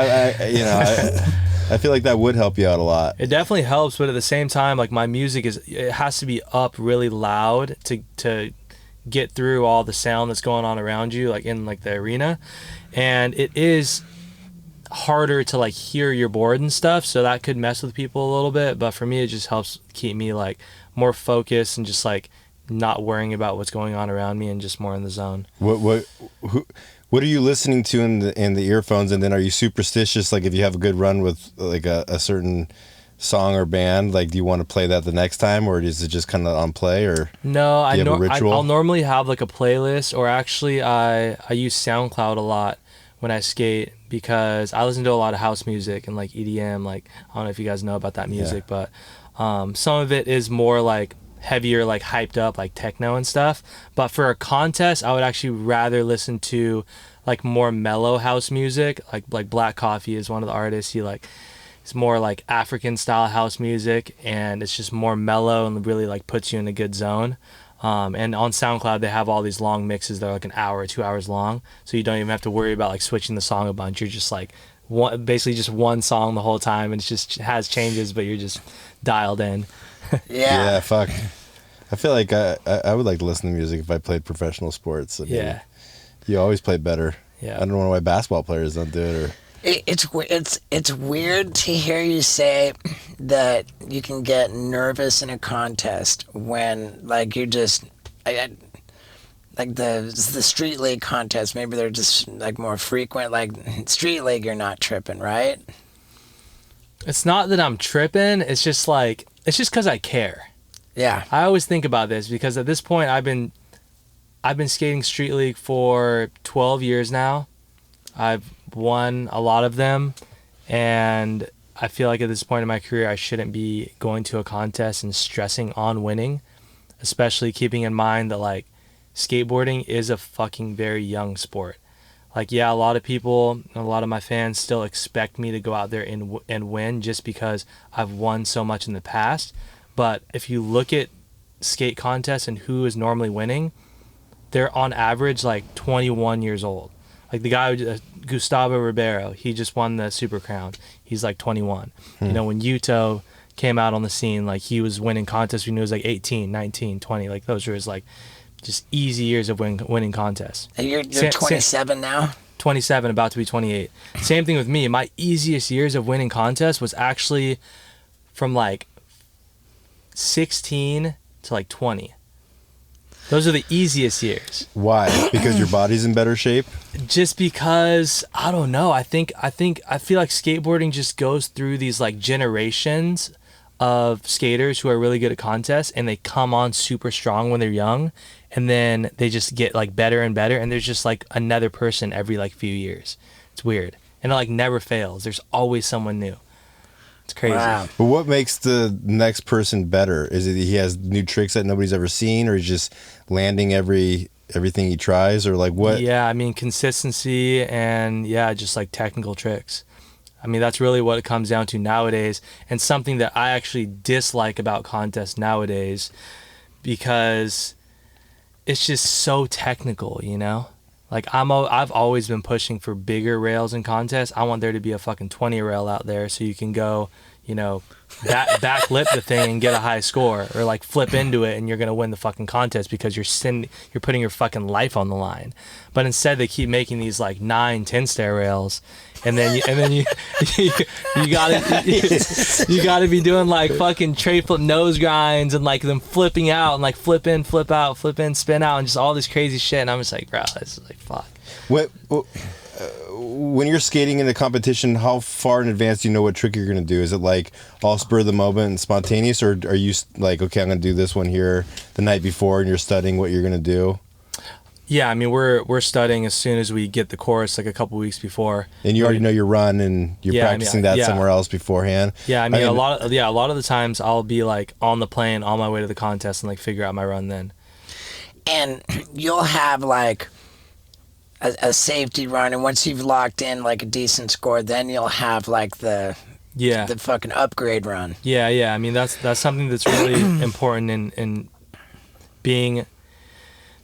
Speaker 2: I feel like that would help you out a lot.
Speaker 3: It definitely helps, but at the same time, like my music it has to be up really loud to get through all the sound that's going on around you, like in like the arena. And it is harder to like hear your board and stuff, so that could mess with people a little bit. But for me, it just helps keep me like more focused and just like not worrying about what's going on around me and just more in the zone.
Speaker 2: What are you listening to in the earphones? And then are you superstitious? Like if you have a good run with like a certain song or band, like do you want to play that the next time, or is it just kind of on play? Or
Speaker 3: no,
Speaker 2: do you have a ritual?
Speaker 3: I'll normally have like a playlist, or actually I use SoundCloud a lot when I skate, because I listen to a lot of house music and like EDM. Like, I don't know if you guys know about that music, but some of it is more like heavier, like hyped up, like techno and stuff. But for a contest, I would actually rather listen to like more mellow house music. Like Black Coffee is one of the artists. It's more like African style house music, and it's just more mellow and really like puts you in a good zone. And on SoundCloud, they have all these long mixes. They're like an hour or 2 hours long, so you don't even have to worry about like switching the song a bunch. You're just like basically just one song the whole time, and it has changes, but you're just dialed in.
Speaker 2: Yeah, fuck. I feel like I would like to listen to music if I played professional sports. I mean, you always play better.
Speaker 3: Yeah.
Speaker 2: I don't know why basketball players don't do it. Or
Speaker 1: It's weird to hear you say that you can get nervous in a contest when like you just like the Street League contest. Maybe they're just like more frequent. Like Street League, you're not tripping, right?
Speaker 3: It's not that I'm tripping. It's just because I care.
Speaker 1: Yeah.
Speaker 3: I always think about this because at this point I've been skating Street League for 12 years now. I've won a lot of them, and I feel like at this point in my career I shouldn't be going to a contest and stressing on winning, especially keeping in mind that like skateboarding is a fucking very young sport. Like, yeah, a lot of people, a lot of my fans still expect me to go out there and win just because I've won so much in the past. But if you look at skate contests and who is normally winning, they're on average like 21 years old. Like the guy, Gustavo Ribeiro, he just won the Super Crown. He's like 21. You know, when Yuto came out on the scene, like he was winning contests when he was like 18, 19, 20. Like those were his like just easy years of winning contests.
Speaker 1: And you're 27 now?
Speaker 3: 27, about to be 28. Same thing with me. My easiest years of winning contests was actually from like 16 to like 20. Those are the easiest years.
Speaker 2: Why? Because your body's in better shape?
Speaker 3: Just because, I don't know. I feel like skateboarding just goes through these like generations of skaters who are really good at contests, and they come on super strong when they're young, and then they just get like better and better, and there's just like another person every like few years. It's weird. And it like never fails. There's always someone new. It's crazy.
Speaker 1: Wow.
Speaker 2: But what makes the next person better? Is it he has new tricks that nobody's ever seen, or he's just landing everything he tries, or like what?
Speaker 3: Yeah, I mean consistency and just like technical tricks. I mean, that's really what it comes down to nowadays, and something that I actually dislike about contests nowadays, because it's just so technical, you know? Like I've always been pushing for bigger rails in contests. I want there to be a fucking 20 rail out there so you can go, you know, back lip the thing and get a high score, or like flip into it and you're gonna win the fucking contest because you're putting your fucking life on the line. But instead they keep making these like 9-10 stair rails, and then you gotta be doing like fucking tray flip nose grinds and like them flipping out and like flip in, flip out, flip in, spin out, and just all this crazy shit. And I'm just like, bro, this is like fuck.
Speaker 2: When you're skating in the competition, how far in advance do you know what trick you're going to do? Is it like all spur of the moment and spontaneous, or are you like, okay, I'm going to do this one here the night before, and you're studying what you're going to do?
Speaker 3: Yeah, I mean, we're studying as soon as we get the course, like a couple weeks before.
Speaker 2: And you already know your run, and you're practicing that somewhere else beforehand.
Speaker 3: Yeah, I mean, a lot of the times I'll be like on the plane on my way to the contest and like figure out my run then.
Speaker 1: And you'll have like a safety run, and once you've locked in like a decent score, then you'll have like the fucking upgrade run.
Speaker 3: Yeah. I mean, that's something that's really important in being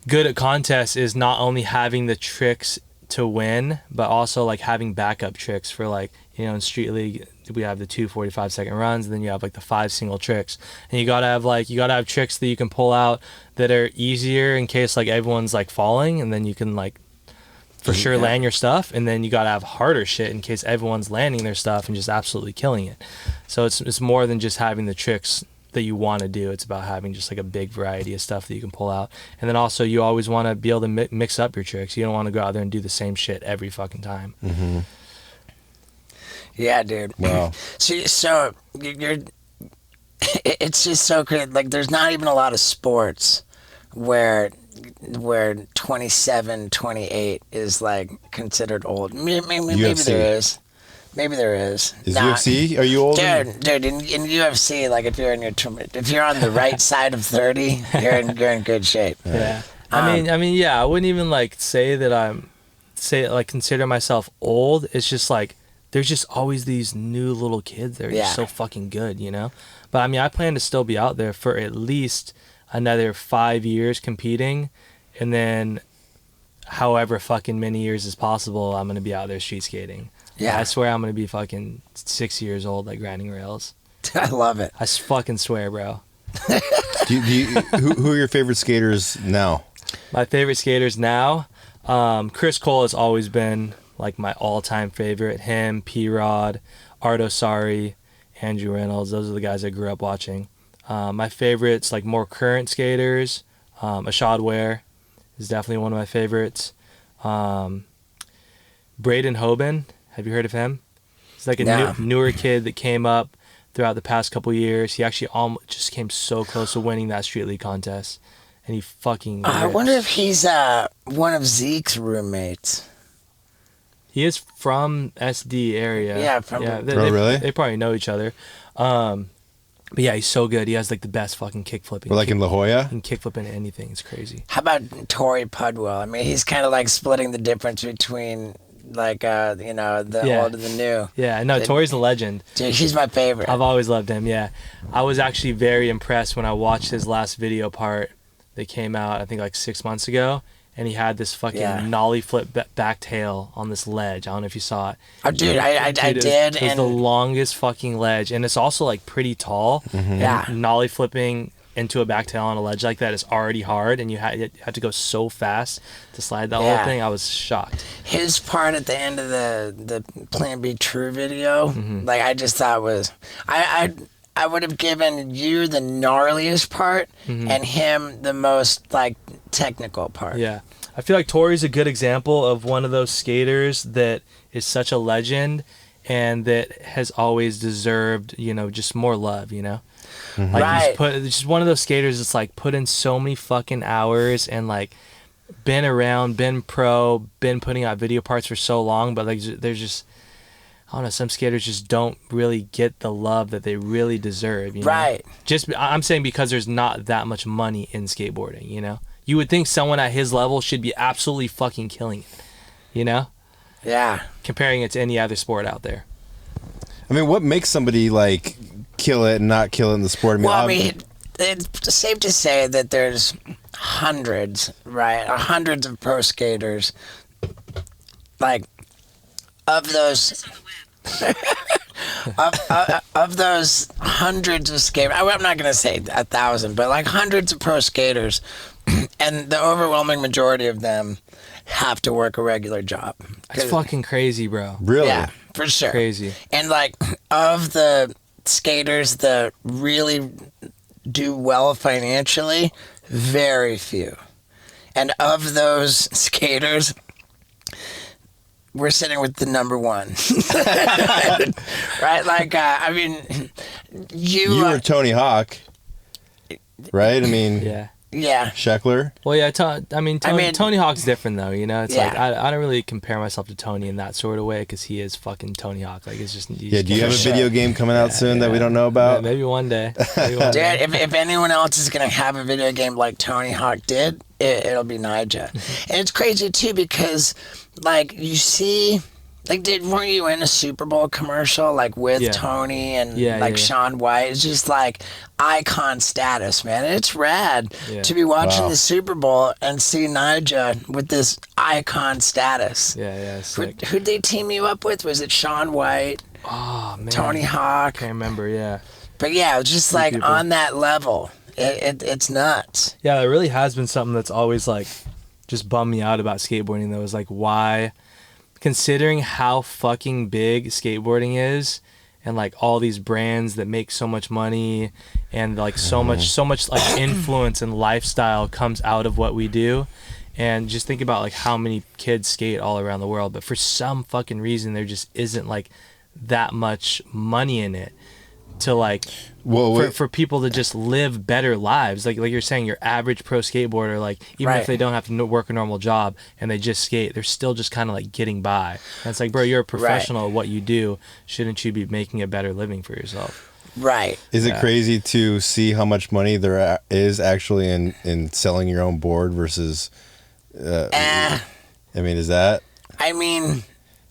Speaker 3: good at contests, is not only having the tricks to win, but also like having backup tricks for, like, you know, in Street League we have the 2 45-second runs, and then you have like the 5 single tricks, and you gotta have tricks that you can pull out that are easier in case like everyone's like falling, and then you can like for sure land your stuff, and then you gotta have harder shit in case everyone's landing their stuff and just absolutely killing it. So it's more than just having the tricks that you want to do. It's about having just like a big variety of stuff that you can pull out. And then also you always want to be able to mix up your tricks. You don't want to go out there and do the same shit every fucking time.
Speaker 2: Mm-hmm.
Speaker 1: Yeah, dude.
Speaker 2: Wow.
Speaker 1: So you're it's just so crazy. Like, there's not even a lot of sports where 27, 28 is like considered old. Maybe there is. Maybe there is.
Speaker 2: Is UFC? Are you old?
Speaker 1: Dude, in UFC, like if you're on the right side of 30, you're in good shape.
Speaker 3: Yeah. I mean, yeah. I wouldn't even like consider myself old. It's just like there's just always these new little kids that are just so fucking good, you know. But I mean, I plan to still be out there for at least another 5 years competing, and then however fucking many years as possible, I'm gonna be out there street skating. Yeah, I swear I'm gonna be fucking 6 years old, like grinding rails.
Speaker 1: I love it.
Speaker 3: I fucking swear, bro.
Speaker 2: Who are your favorite skaters now?
Speaker 3: My favorite skaters now, Chris Cole has always been like my all-time favorite. Him, P-Rod, Art Osari, Andrew Reynolds. Those are the guys I grew up watching. My favorites, like more current skaters, Ashad Ware is definitely one of my favorites. Braden Hoban. Have you heard of him? He's like a newer kid that came up throughout the past couple years. He actually just came so close to winning that Street League contest, and he fucking rips.
Speaker 1: I wonder if he's one of Zeke's roommates.
Speaker 3: He is from SD area.
Speaker 1: Yeah,
Speaker 2: really?
Speaker 3: They probably know each other. But yeah, he's so good. He has like the best fucking kickflipping.
Speaker 2: Like in La Jolla?
Speaker 3: He can kickflip into anything. It's crazy.
Speaker 1: How about Tori Pudwell? I mean, he's kind of like splitting the difference between like the old and the new.
Speaker 3: Yeah, no, Tori's a legend.
Speaker 1: Dude, he's my favorite.
Speaker 3: I've always loved him. Yeah, I was actually very impressed when I watched his last video part that came out, I think like 6 months ago, and he had this fucking nollie flip back tail on this ledge. I don't know if you saw it.
Speaker 1: Oh, dude, I did.
Speaker 3: It was the longest fucking ledge, and it's also like pretty tall.
Speaker 2: Mm-hmm.
Speaker 1: Yeah,
Speaker 3: nollie flipping into a back tail on a ledge like that is already hard, and you had to go so fast to slide that whole thing. I was shocked.
Speaker 1: His part at the end of the Plan B True video, like I just thought was, I I would have given you the gnarliest part and him the most like technical part.
Speaker 3: Yeah. I feel like Tori's a good example of one of those skaters that is such a legend and that has always deserved, you know, just more love, you know? Like he's just one of those skaters that's like put in so many fucking hours and like been around, been pro, been putting out video parts for so long, but like there's just, I don't know, some skaters just don't really get the love that they really deserve, you know?
Speaker 1: Right.
Speaker 3: Just, I'm saying because there's not that much money in skateboarding, you know? You would think someone at his level should be absolutely fucking killing it, you know?
Speaker 1: Yeah.
Speaker 3: Comparing it to any other sport out there.
Speaker 2: I mean, what makes somebody like kill it and not kill it in the sport?
Speaker 1: Well, I mean, it's safe to say that there's hundreds, right? Hundreds of pro skaters. Like, of those, of those hundreds of skaters, I'm not going to say 1,000, but like hundreds of pro skaters, and the overwhelming majority of them have to work a regular job.
Speaker 3: That's fucking crazy, bro.
Speaker 2: Really?
Speaker 1: Yeah, for sure.
Speaker 3: Crazy.
Speaker 1: And like, of the skaters that really do well financially, very few. And of those skaters, we're sitting with the number one. Right? Like, I mean, you
Speaker 2: were Tony Hawk, right? I mean,
Speaker 3: Yeah.
Speaker 1: Yeah.
Speaker 2: Sheckler.
Speaker 3: Well, yeah, Tony Hawk's different, though, you know? It's like, I don't really compare myself to Tony in that sort of way because he is fucking Tony Hawk. Like, it's just...
Speaker 2: Yeah, do you have a video game coming out soon that we don't know about?
Speaker 3: Maybe one day.
Speaker 1: Dude, if anyone else is going to have a video game like Tony Hawk did, it'll be Nyjah. And it's crazy, too, because, like, you see... Like, weren't you in a Super Bowl commercial, like, with Tony and, Shaun White? It's just, like, icon status, man. It's rad to be watching the Super Bowl and see Nyjah with this icon status.
Speaker 3: Yeah.
Speaker 1: Who'd they team you up with? Was it Shaun White?
Speaker 3: Oh, man.
Speaker 1: Tony Hawk?
Speaker 3: I can't remember, yeah.
Speaker 1: But, yeah, it was just, like, on that level. It's nuts.
Speaker 3: Yeah, it really has been something that's always, like, just bummed me out about skateboarding, though, is, like, why... Considering how fucking big skateboarding is and like all these brands that make so much money and like so much like influence and lifestyle comes out of what we do, and just think about like how many kids skate all around the world, but for some fucking reason there just isn't like that much money in it to like for people to just live better lives, like you're saying, your average pro skateboarder, like even if they don't have to work a normal job and they just skate, they're still just kind of like getting by. And it's like, bro, you're a professional at what you do, shouldn't you be making a better living for yourself?
Speaker 1: Right.
Speaker 2: Is it crazy to see how much money there is actually in selling your own board versus I mean, is that,
Speaker 1: I mean,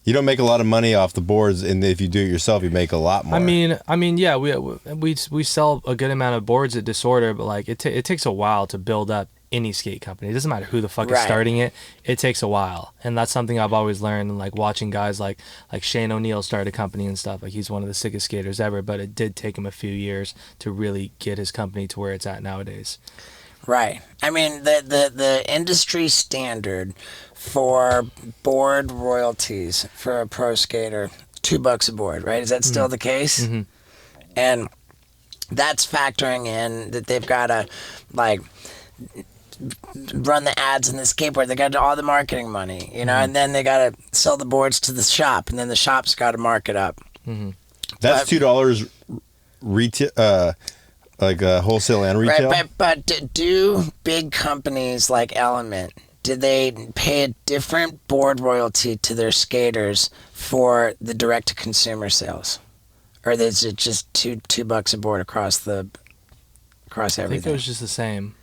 Speaker 2: you don't make a lot of money off the boards, and if you do it yourself, you make a lot more.
Speaker 3: I mean, yeah, we sell a good amount of boards at Disorder, but like it takes a while to build up any skate company. It doesn't matter who the fuck is starting it. It takes a while, and that's something I've always learned. And like watching guys like Shane O'Neill start a company and stuff. Like he's one of the sickest skaters ever, but it did take him a few years to really get his company to where it's at nowadays.
Speaker 1: Right. I mean, the industry standard for board royalties for a pro skater, $2 a board, right? Is that still the case?
Speaker 3: Mm-hmm.
Speaker 1: And that's factoring in that they've got to, like, run the ads in the skateboard. They got to do all the marketing money, you know, and then they got to sell the boards to the shop, and then the shop's got to mark it up.
Speaker 2: Mm-hmm. That's $2 retail, like wholesale and retail.
Speaker 1: Right, but do big companies like Element, did they pay a different board royalty to their skaters for the direct-to-consumer sales, or is it just $2 a board across everything?
Speaker 3: I think it was just the same.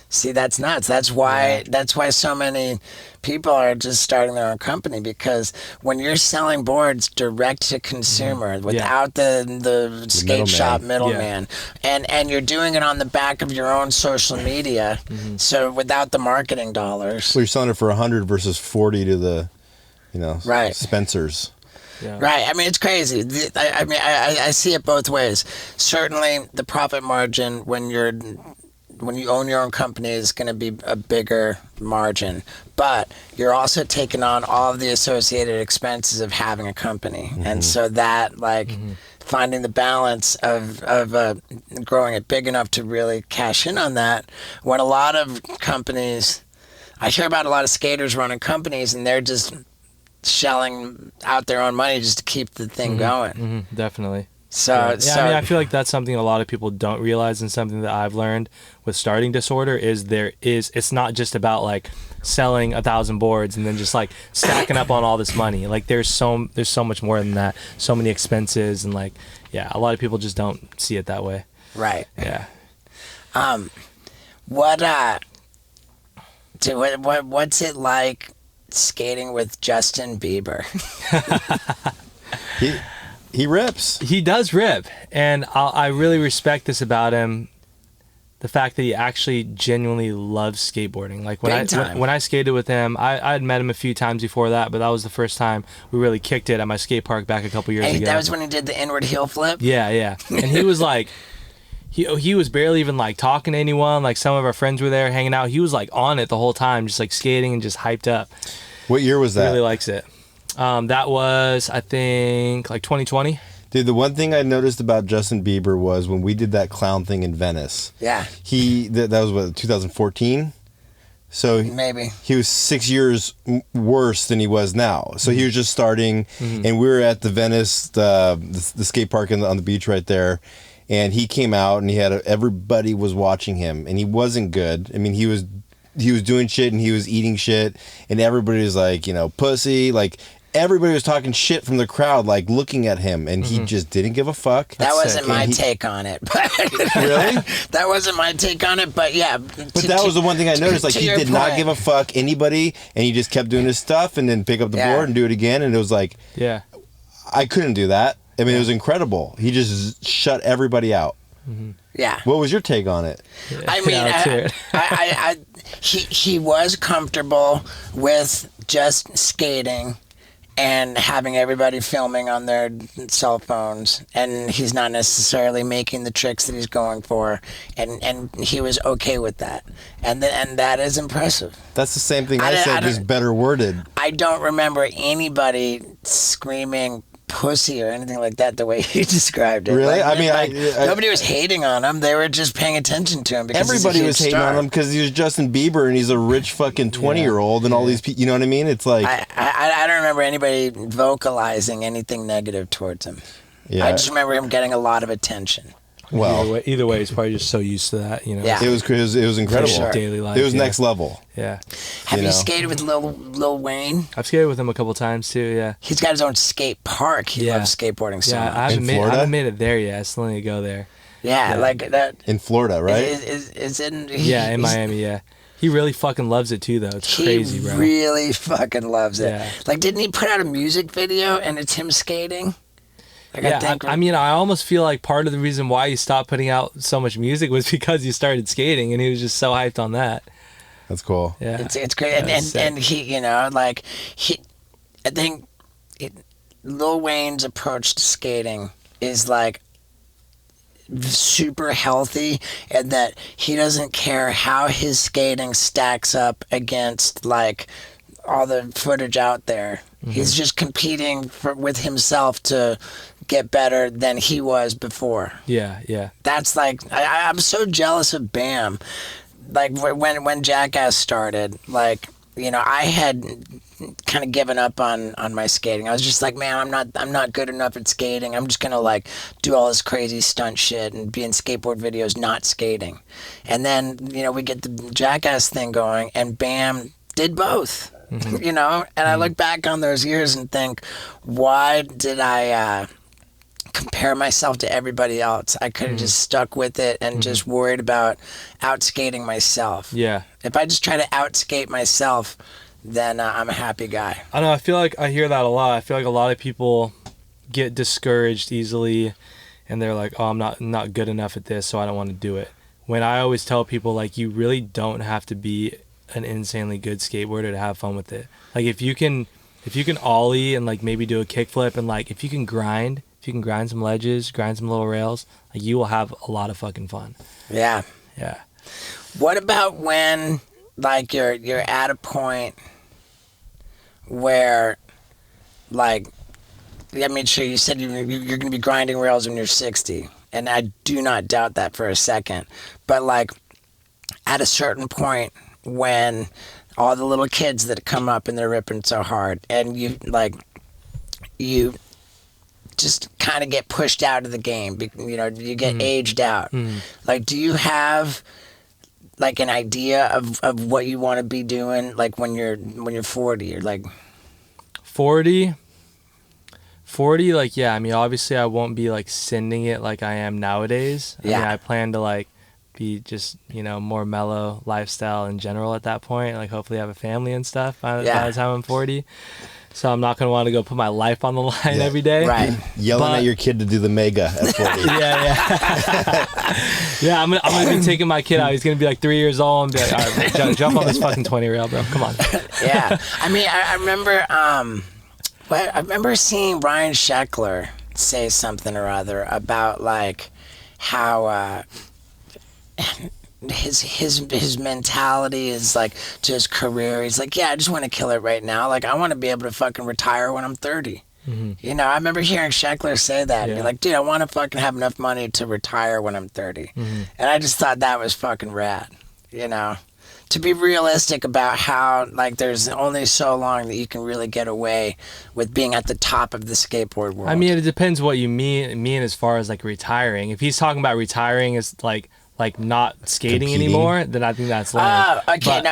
Speaker 1: See, that's nuts. That's why so many people are just starting their own company, because when you're selling boards direct to consumer without the skate shop middleman, and you're doing it on the back of your own social media, so without the marketing dollars.
Speaker 2: Well, you're selling it for $100 versus $40 to the, Spencer's.
Speaker 1: Yeah. Right. I mean, it's crazy. I mean, I see it both ways. Certainly, the profit margin when you own your own company is going to be a bigger margin, but you're also taking on all of the associated expenses of having a company. And so that finding the balance of growing it big enough to really cash in on that. When a lot of companies, I hear about a lot of skaters running companies, and they're just shelling out their own money just to keep the thing going.
Speaker 3: Definitely.
Speaker 1: So,
Speaker 3: yeah, I mean, I feel like that's something a lot of people don't realize, and something that I've learned with starting disorder is it's not just about like selling 1,000 boards and then just like stacking up on all this money. Like there's so much more than that. So many expenses, and like, yeah, a lot of people just don't see it that way.
Speaker 1: Right.
Speaker 3: Yeah.
Speaker 1: What's it like skating with Justin Bieber?
Speaker 2: He rips.
Speaker 3: He does rip, and I really respect this about him. The fact that he actually genuinely loves skateboarding. Like when I skated with him, I had met him a few times before that, but that was the first time we really kicked it at my skate park back a couple years ago.
Speaker 1: That was when he did the inward heel flip?
Speaker 3: Yeah. And he was like, he was barely even like talking to anyone. Like some of our friends were there hanging out. He was like on it the whole time, just like skating and just hyped up.
Speaker 2: What year was that?
Speaker 3: He really likes it. That was, I think, like 2020.
Speaker 2: Dude, the one thing I noticed about Justin Bieber was when we did that clown thing in Venice.
Speaker 1: Yeah.
Speaker 2: That was what, 2014? So
Speaker 1: maybe
Speaker 2: he was 6 years worse than he was now. So he was just starting, and we were at the Venice, the skate park on the beach right there, and he came out and everybody was watching him, and he wasn't good. I mean, he was doing shit and he was eating shit, and everybody was like, pussy, like. Everybody was talking shit from the crowd, like looking at him, and he just didn't give a fuck.
Speaker 1: That wasn't my take on it. But
Speaker 2: really?
Speaker 1: That wasn't my take on it, but yeah.
Speaker 2: But that was the one thing I noticed. Like, he did not give a fuck anybody, and he just kept doing his stuff, and then pick up the board and do it again, and it was like, I couldn't do that. I mean, it was incredible. He just shut everybody out.
Speaker 1: Yeah.
Speaker 2: What was your take on it?
Speaker 1: I mean, he was comfortable with just skating and having everybody filming on their cell phones, and he's not necessarily making the tricks that he's going for, and he was okay with that, and that is impressive.
Speaker 2: That's the same thing I said, just better worded.
Speaker 1: I don't remember anybody screaming pussy or anything like that the way he described it.
Speaker 2: Really?
Speaker 1: Like,
Speaker 2: I mean,
Speaker 1: nobody was hating on him. They were just paying attention to him because
Speaker 2: everybody was hating on him because he was Justin Bieber and he's a rich fucking 20-year-old and all these people. You know what I mean? It's like
Speaker 1: I don't remember anybody vocalizing anything negative towards him.
Speaker 2: Yeah.
Speaker 1: I just remember him getting a lot of attention.
Speaker 2: Well,
Speaker 3: either way, he's probably just so used to that,
Speaker 1: Yeah.
Speaker 2: It was incredible.
Speaker 1: Sure.
Speaker 3: Daily life.
Speaker 2: It was next level.
Speaker 3: Yeah.
Speaker 1: Have you skated with Lil Wayne?
Speaker 3: I've skated with him a couple times too. Yeah.
Speaker 1: He's got his own skate park. He loves skateboarding so much.
Speaker 3: I haven't made it there yet. I still need to go there.
Speaker 1: Yeah, like that.
Speaker 2: In Florida, right?
Speaker 1: Is in
Speaker 3: in Miami. Yeah. He really fucking loves it too, though. It's crazy, bro.
Speaker 1: He really fucking loves it.
Speaker 3: Yeah.
Speaker 1: Like, didn't he put out a music video and it's him skating? Like,
Speaker 3: I mean, I almost feel like part of the reason why he stopped putting out so much music was because he started skating, and he was just so hyped on that.
Speaker 2: That's cool.
Speaker 1: Yeah, it's great, and he, I think Lil Wayne's approach to skating is like super healthy, and that he doesn't care how his skating stacks up against like all the footage out there. He's just competing with himself to get better than he was before.
Speaker 3: Yeah.
Speaker 1: That's like, I'm so jealous of Bam. Like when Jackass started, like, I had kind of given up on my skating. I was just like, man, I'm not good enough at skating. I'm just gonna like do all this crazy stunt shit and be in skateboard videos not skating. And then, we get the Jackass thing going, and Bam did both. And I look back on those years and think, why did I compare myself to everybody else? I could have just stuck with it and just worried about outskating myself.
Speaker 3: Yeah.
Speaker 1: If I just try to outskate myself, then I'm a happy guy.
Speaker 3: I know. I feel like I hear that a lot. I feel like a lot of people get discouraged easily, and they're like, "Oh, I'm not good enough at this, so I don't want to do it." When I always tell people, like, you really don't have to be an insanely good skateboarder to have fun with it. Like, if you can ollie and like maybe do a kickflip, and like if you can grind some ledges, grind some little rails, like, you will have a lot of fucking fun.
Speaker 1: Yeah. What about when like you're at a point where like I mean, sure, you said you're going to be grinding rails when you're 60, and I do not doubt that for a second. But like, at a certain point, when all the little kids that come up and they're ripping so hard, and you just kind of get pushed out of the game, you know, you get aged out. Like, do you have like an idea of what you want to be doing, like when you're 40 or like
Speaker 3: 40, like, yeah, I mean, obviously I won't be like sending it like I am nowadays. I mean, I plan to like be just, you know, more mellow lifestyle in general at that point, like hopefully have a family and stuff by the time I'm 40. So I'm not going to want to go put my life on the line every day.
Speaker 1: Right.
Speaker 2: Yelling at your kid to do the mega at 40.
Speaker 3: Yeah, I'm gonna be taking my kid out. He's going to be like 3 years old and be like, all right, jump on this fucking 20 rail, bro. Come on.
Speaker 1: Yeah. I mean, I remember seeing Ryan Sheckler say something or other about like how his mentality is like to his career. He's like, yeah, I just want to kill it right now. Like, I want to be able to fucking retire when I'm 30. You know, I remember hearing Sheckler say that. And you're like, dude, I want to fucking have enough money to retire when I'm 30. And I just thought that was fucking rad, you know? To be realistic about how, like, there's only so long that you can really get away with being at the top of the skateboard world.
Speaker 3: I mean, it depends what you mean as far as, like, retiring. If he's talking about retiring as, like not skating anymore, then I think that's lame.
Speaker 1: Oh, okay.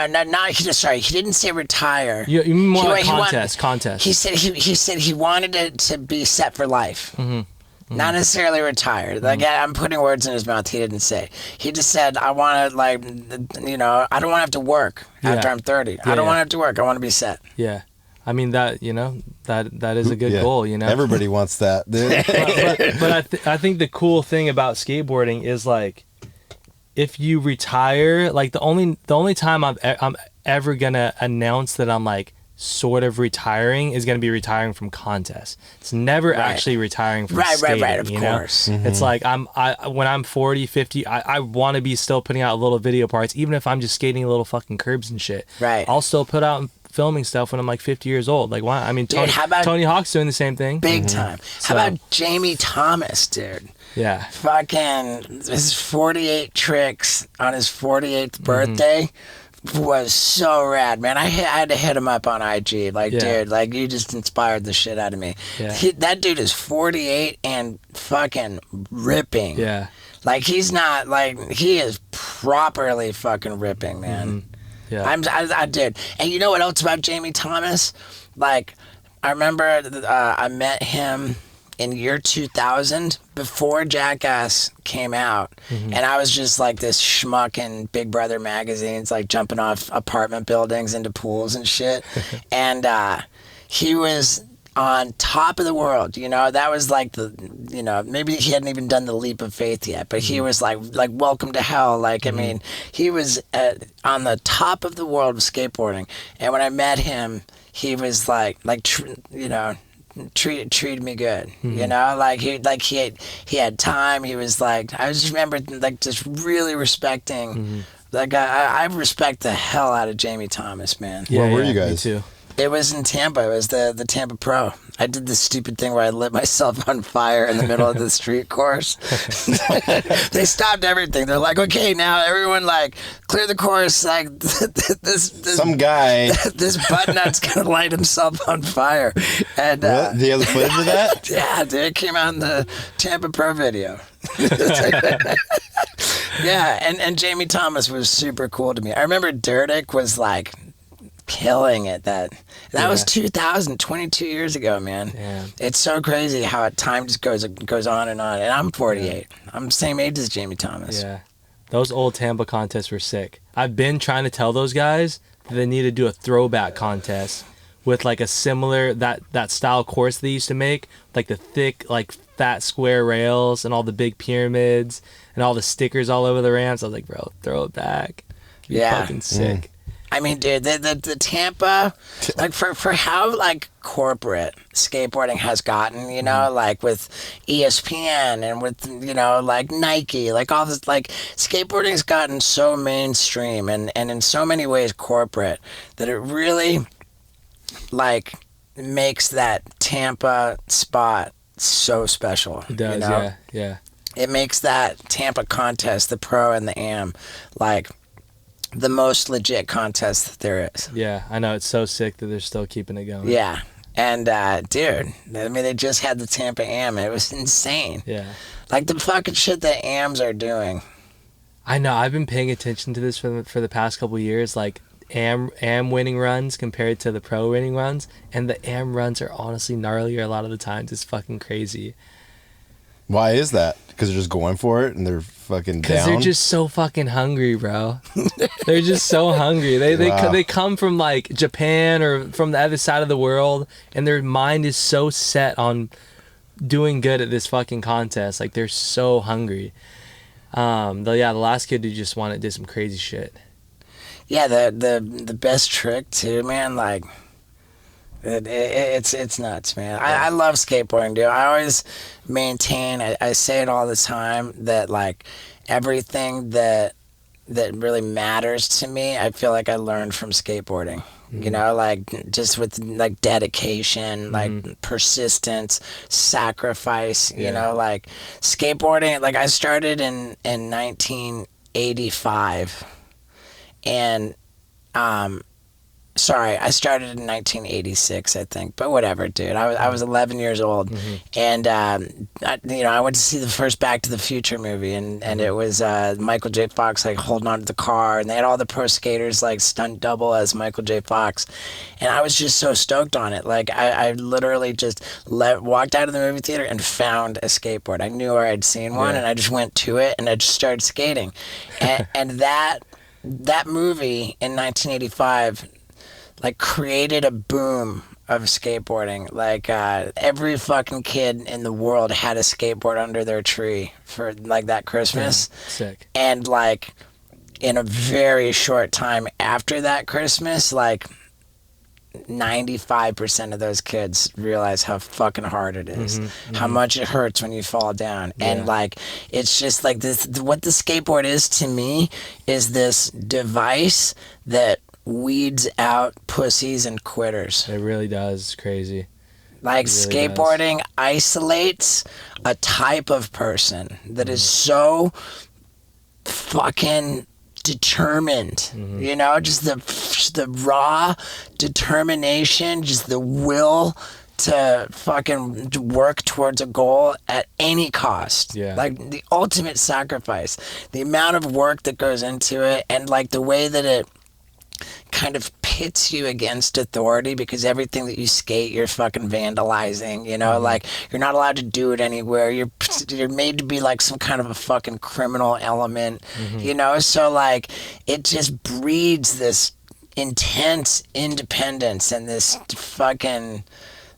Speaker 1: Sorry, he didn't say retire.
Speaker 3: You mean more like contest.
Speaker 1: He said he wanted it to be set for life. Not necessarily retired. Like, I'm putting words in his mouth he didn't say. He just said, I want to, like, you know, I don't want to have to work after I'm 30. I don't want to have to work. I want to be set.
Speaker 3: Yeah. I mean, that, you know, that is a good goal, you know.
Speaker 2: Everybody wants that, dude.
Speaker 3: but I think the cool thing about skateboarding is, like, if you retire, like, the only time I'm ever going to announce that I'm, like, sort of retiring is going to be retiring from contests. It's never actually retiring from skating. Right, of course. It's like when I'm 40, 50, I want to be still putting out little video parts, even if I'm just skating little fucking curbs and shit.
Speaker 1: Right.
Speaker 3: I'll still put out filming stuff when I'm like 50 years old. Like, why? I mean, Tony Hawk's doing the same thing.
Speaker 1: Big time. How about Jamie Thomas, dude?
Speaker 3: Yeah.
Speaker 1: Fucking his 48 tricks on his 48th birthday was so rad, man. I had to hit him up on IG. Like, dude, like, you just inspired the shit out of me.
Speaker 3: Yeah.
Speaker 1: That dude is 48 and fucking ripping.
Speaker 3: Yeah.
Speaker 1: Like, he's not, like, he is properly fucking ripping, man.
Speaker 3: Yeah.
Speaker 1: I did. And you know what else about Jamie Thomas? Like, I remember I met him in year 2000 before Jackass came out, and I was just like this schmuck in Big Brother magazines, like jumping off apartment buildings into pools and shit. And he was on top of the world, you know. That was like the, you know, maybe he hadn't even done the leap of faith yet, but he was like welcome to hell. Like, I mean, he was on the top of the world of skateboarding. And when I met him, he was you know, treated me good, you know, like he had time. He was like, I just remember like just really respecting, like I respect the hell out of Jamie Thomas, man.
Speaker 2: Where were you guys?
Speaker 3: Me too.
Speaker 1: It was in Tampa. It was the Tampa Pro. I did this stupid thing where I lit myself on fire in the middle of the street course. They stopped everything. They're like, okay, now everyone, like, clear the course. Like, this
Speaker 2: some guy,
Speaker 1: this buttnut's gonna light himself on fire. And
Speaker 2: what? The other footage of that?
Speaker 1: Yeah, dude, it came out in the Tampa Pro video. Yeah, and Jamie Thomas was super cool to me. I remember Dirtic was like killing it. That was 2000, 22 years ago, man.
Speaker 3: Yeah.
Speaker 1: It's so crazy how time just goes on and on. And I'm 48. I'm the same age as Jamie Thomas.
Speaker 3: Yeah. Those old Tampa contests were sick. I've been trying to tell those guys that they need to do a throwback contest with like a similar that style course they used to make, like the thick, like fat square rails and all the big pyramids and all the stickers all over the ramps. I was like, bro, throw it back. It'd be fucking sick.
Speaker 1: I mean, dude, the Tampa, like for how like corporate skateboarding has gotten, you know, like with ESPN and with, you know, like Nike, like all this, like skateboarding has gotten so mainstream and in so many ways corporate that it really, like, makes that Tampa spot so special.
Speaker 3: It does,
Speaker 1: you know?
Speaker 3: yeah, yeah.
Speaker 1: It makes that Tampa contest, the pro and the am, like the most legit contest that there is.
Speaker 3: Yeah, I know. It's so sick that they're still keeping it going.
Speaker 1: Yeah. And, dude, I mean, they just had the Tampa am. It was insane.
Speaker 3: Yeah.
Speaker 1: Like the fucking shit that AMs are doing.
Speaker 3: I know. I've been paying attention to this for the past couple of years. Like AM winning runs compared to the pro winning runs, and the AM runs are honestly gnarlier a lot of the times. It's fucking crazy.
Speaker 2: Why is that? Because they're just going for it and they're fucking down?
Speaker 3: Because they're just so fucking hungry, bro. They're just so hungry. They come from like Japan or from the other side of the world, and their mind is so set on doing good at this fucking contest. Like they're so hungry. The last kid who just won it did some crazy shit.
Speaker 1: Yeah, the best trick too, man. Like it's nuts, man. I love skateboarding, dude. I always maintain. I say it all the time that like everything that really matters to me, I feel like I learned from skateboarding. Mm-hmm. You know, like just with like dedication, like persistence, sacrifice. You know, like skateboarding. Like I started in 1985, and sorry, I started in 1986, I think. But whatever, dude. I was 11 years old, and I went to see the first Back to the Future movie, and it was Michael J. Fox like holding onto the car, and they had all the pro skaters like stunt double as Michael J. Fox, and I was just so stoked on it. Like I literally just walked out of the movie theater and found a skateboard. I knew where I'd seen one, and I just went to it, and I just started skating, and that movie in 1985. Like created a boom of skateboarding. Like every fucking kid in the world had a skateboard under their tree for like that Christmas.
Speaker 3: Yeah, sick.
Speaker 1: And like in a very short time after that Christmas, like 95% of those kids realize how fucking hard it is, how much it hurts when you fall down. And like it's just like this, what the skateboard is to me is this device that weeds out pussies and quitters.
Speaker 3: It really does. It's crazy.
Speaker 1: Like really skateboarding isolates a type of person that is so fucking determined. You know, just the raw determination, just the will to fucking work towards a goal at any cost.
Speaker 3: Yeah.
Speaker 1: Like the ultimate sacrifice. The amount of work that goes into it, and like the way that it kind of pits you against authority, because everything that you skate you're fucking vandalizing, you know, like you're not allowed to do it anywhere. You're made to be like some kind of a fucking criminal element, you know, so like it just breeds this intense independence and this fucking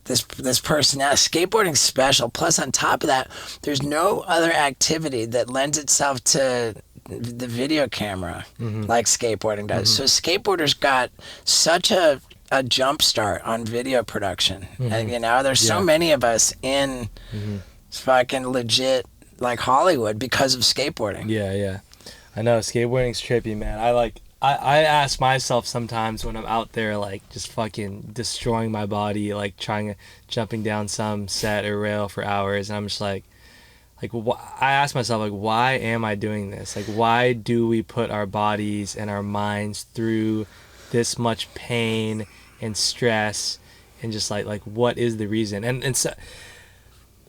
Speaker 1: this personality. Skateboarding's special. Plus on top of that, there's no other activity that lends itself to the video camera like skateboarding does. So skateboarders got such a jump start on video production. And, you know, there's so many of us in fucking legit like Hollywood because of skateboarding.
Speaker 3: Yeah. I know skateboarding's trippy, man. I ask myself sometimes when I'm out there like just fucking destroying my body, like jumping down some set or rail for hours, and I'm just like I ask myself, like, why am I doing this? Like, why do we put our bodies and our minds through this much pain and stress, and just like what is the reason? And so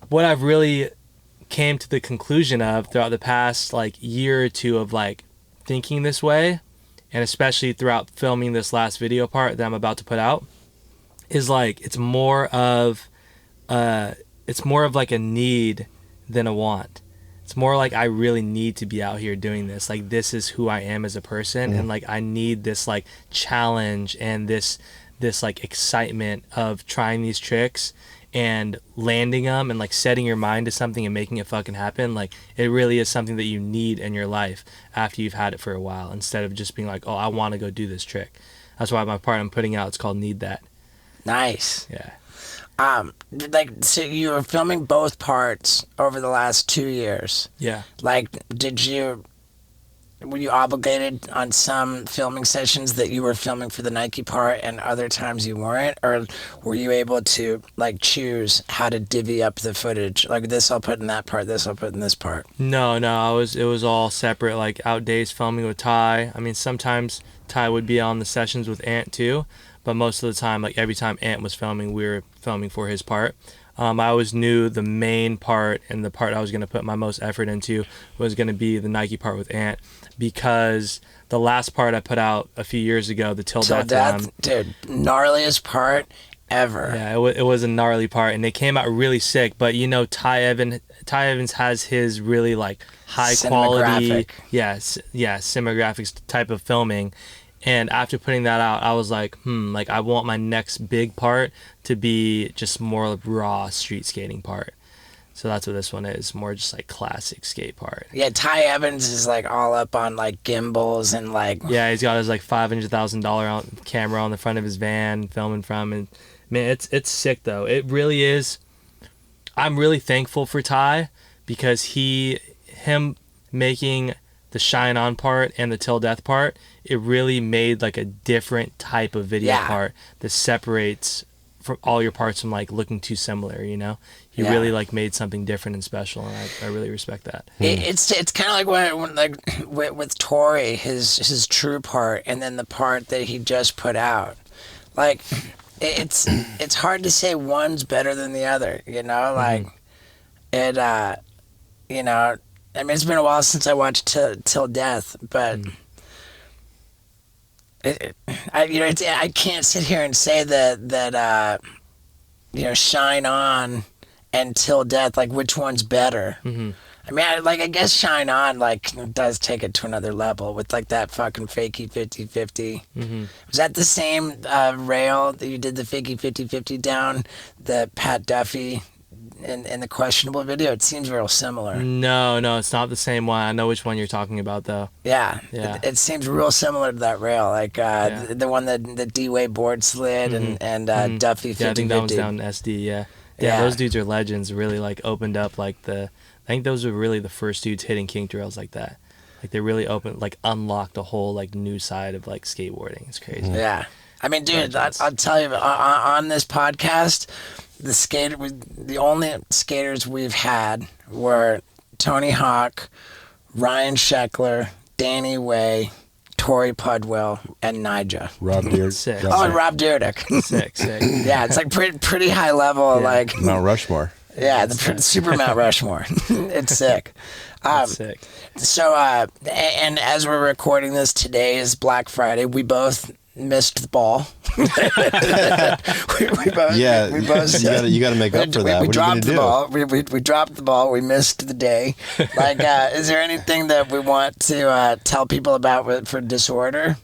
Speaker 3: what I've really came to the conclusion of throughout the past like year or two of like thinking this way, and especially throughout filming this last video part that I'm about to put out, is like it's more of like a need than a want. It's more like I really need to be out here doing this. Like this is who I am as a person, and like I need this like challenge and this like excitement of trying these tricks and landing them and like setting your mind to something and making it fucking happen. Like it really is something that you need in your life after you've had it for a while, instead of just being like, oh, I want to go do this trick. That's why my part I'm putting out, it's called Need That.
Speaker 1: Nice.
Speaker 3: Yeah.
Speaker 1: Like, so you were filming both parts over the last 2 years.
Speaker 3: Yeah.
Speaker 1: Like, did you were you obligated on some filming sessions that you were filming for the Nike part and other times you weren't? Or were you able to like choose how to divvy up the footage? Like this I'll put in that part, this I'll put in this part.
Speaker 3: No, it was all separate, like out days filming with Ty. I mean, sometimes Ty would be on the sessions with Ant too, but most of the time, like every time Ant was filming, we were filming for his part. I always knew the main part and the part I was going to put my most effort into was going to be the Nike part with Ant, because the last part I put out a few years ago, the Till Death one,
Speaker 1: dude, gnarliest part ever.
Speaker 3: Yeah, it was a gnarly part, and it came out really sick. But you know, Ty Evans has his really like high quality, cinematographics type of filming. And after putting that out, I was like, like I want my next big part to be just more raw street skating part. So that's what this one is, more just like classic skate part.
Speaker 1: Yeah, Ty Evans is like all up on like gimbals and like...
Speaker 3: Yeah, he's got his like $500,000 camera on the front of his van filming from. And man, it's sick though. It really is. I'm really thankful for Ty because him making the Shine On part and the Till Death part, it really made like a different type of video part that separates from all your parts from like looking too similar, you know? He really like made something different and special, and I really respect that.
Speaker 1: It's kind of like when like with Tori, his true part, and then the part that he just put out. Like it's hard to say one's better than the other, you know? Like it you know, I mean, it's been a while since I watched Till Death, but I can't sit here and say that you know, Shine On and Till Death, like which one's better. I mean, I guess Shine On like does take it to another level with like that fucking fakey 50-50. Was that the same rail that you did the fakey 50-50 down, the Pat Duffy? In the questionable video, it seems real similar.
Speaker 3: No, it's not the same one. I know which one you're talking about, though.
Speaker 1: Yeah. It seems real similar to that rail, like the one that D-Way board slid and Duffy 50-50.
Speaker 3: Yeah, I think that one's down SD. Yeah, those dudes are legends. Really, like opened up like I think those were really the first dudes hitting kink rails like that. Like they really unlocked a whole like new side of like skateboarding. It's crazy.
Speaker 1: Yeah, I mean, dude, I'll tell you on this podcast. The only skaters we've had were Tony Hawk, Ryan Sheckler, Danny Way, Tori Pudwell, and Nyjah.
Speaker 2: Rob Dyrdek.
Speaker 3: Sick.
Speaker 1: Rob Dyrdek.
Speaker 3: Sick.
Speaker 1: Yeah, it's like pretty high level, like
Speaker 2: Mount Rushmore.
Speaker 1: Yeah, the Super Mount Rushmore. It's sick.
Speaker 3: That's sick.
Speaker 1: So, and as we're recording this, today is Black Friday. We both missed the ball. we both,
Speaker 2: you got to make up for that.
Speaker 1: We
Speaker 2: what
Speaker 1: dropped
Speaker 2: are you
Speaker 1: the
Speaker 2: do?
Speaker 1: ball. We dropped the ball. We missed the day. Like, is there anything that we want to tell people about for Disorder?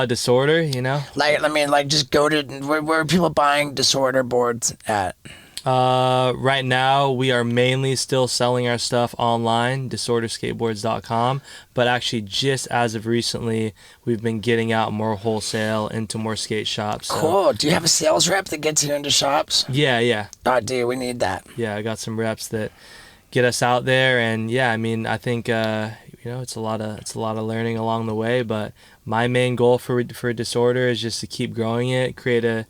Speaker 3: Disorder, you know?
Speaker 1: Like, I mean, like, just go to where are people buying Disorder boards at?
Speaker 3: Right now, we are mainly still selling our stuff online, disorderskateboards.com, but actually just as of recently, we've been getting out more wholesale into more skate shops. So.
Speaker 1: Cool. Do you have a sales rep that gets you into shops?
Speaker 3: Yeah.
Speaker 1: Oh, dude, we need that.
Speaker 3: Yeah, I got some reps that get us out there, and yeah, I mean, I think it's a lot of learning along the way, but my main goal for Disorder is just to keep growing it, create a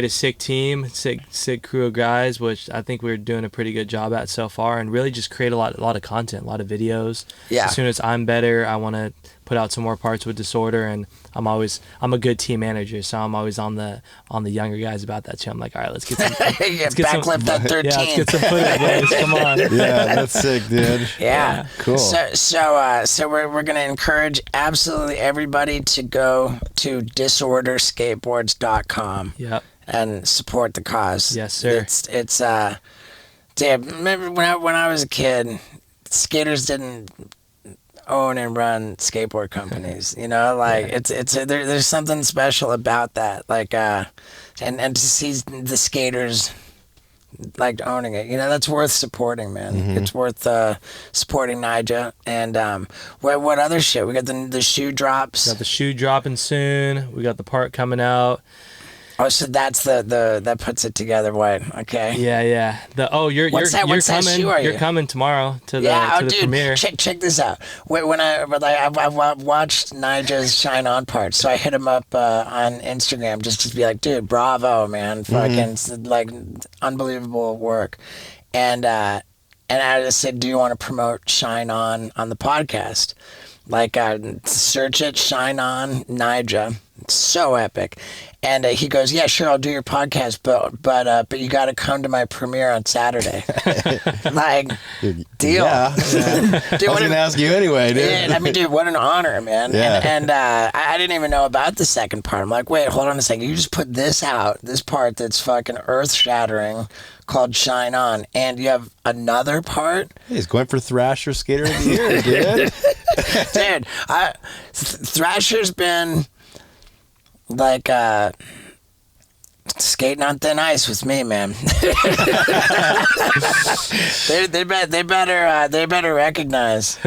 Speaker 3: sick team, sick crew of guys, which I think we're doing a pretty good job at so far, and really just create a lot of content, a lot of videos.
Speaker 1: Yeah.
Speaker 3: As soon as I'm better, I want to put out some more parts with Disorder, and I'm a good team manager, so I'm always on the younger guys about that too. I'm like, all right, let's get some
Speaker 1: backflip that 13.
Speaker 3: Yeah, let's get some footage, boys. Come on.
Speaker 2: Yeah, that's sick, dude.
Speaker 1: Yeah.
Speaker 2: Cool.
Speaker 1: So we're gonna encourage absolutely everybody to go to disorderskateboards.com.
Speaker 3: Yep.
Speaker 1: And support the cause.
Speaker 3: Yes, sir.
Speaker 1: It's damn. Remember when I was a kid, skaters didn't own and run skateboard companies. You know, like there's something special about that. Like and to see the skaters like owning it, you know, that's worth supporting, man. It's worth supporting Nyjah. And what other shit? We got the shoe drops.
Speaker 3: Got the shoe dropping soon. We got the part coming out.
Speaker 1: Oh, so that's the that puts it together. What? Okay.
Speaker 3: Yeah. You're
Speaker 1: What's that
Speaker 3: coming.
Speaker 1: shoe are
Speaker 3: You're
Speaker 1: you?
Speaker 3: coming tomorrow to the
Speaker 1: Yeah,
Speaker 3: to the
Speaker 1: dude,
Speaker 3: premiere.
Speaker 1: check this out. When I watched Nyjah's Shine On part, so I hit him up on Instagram just to be like, dude, bravo, man, fucking like unbelievable work, and I just said, do you want to promote Shine On the podcast? Like, search it, Shine On Nyjah. It's so epic. And he goes, yeah, sure, I'll do your podcast, but you got to come to my premiere on Saturday. Like, deal.
Speaker 2: Yeah.
Speaker 1: Dude,
Speaker 2: I was going to ask you anyway, dude.
Speaker 1: Yeah, I mean, dude, what an honor, man.
Speaker 2: Yeah.
Speaker 1: And I didn't even know about the second part. I'm like, wait, hold on a second. You just put this out, this part that's fucking earth-shattering called Shine On, and you have another part?
Speaker 2: He's going for Thrasher Skater of the Year, dude.
Speaker 1: Dude, Thrasher's been like skating on thin ice with me, man. they better recognize,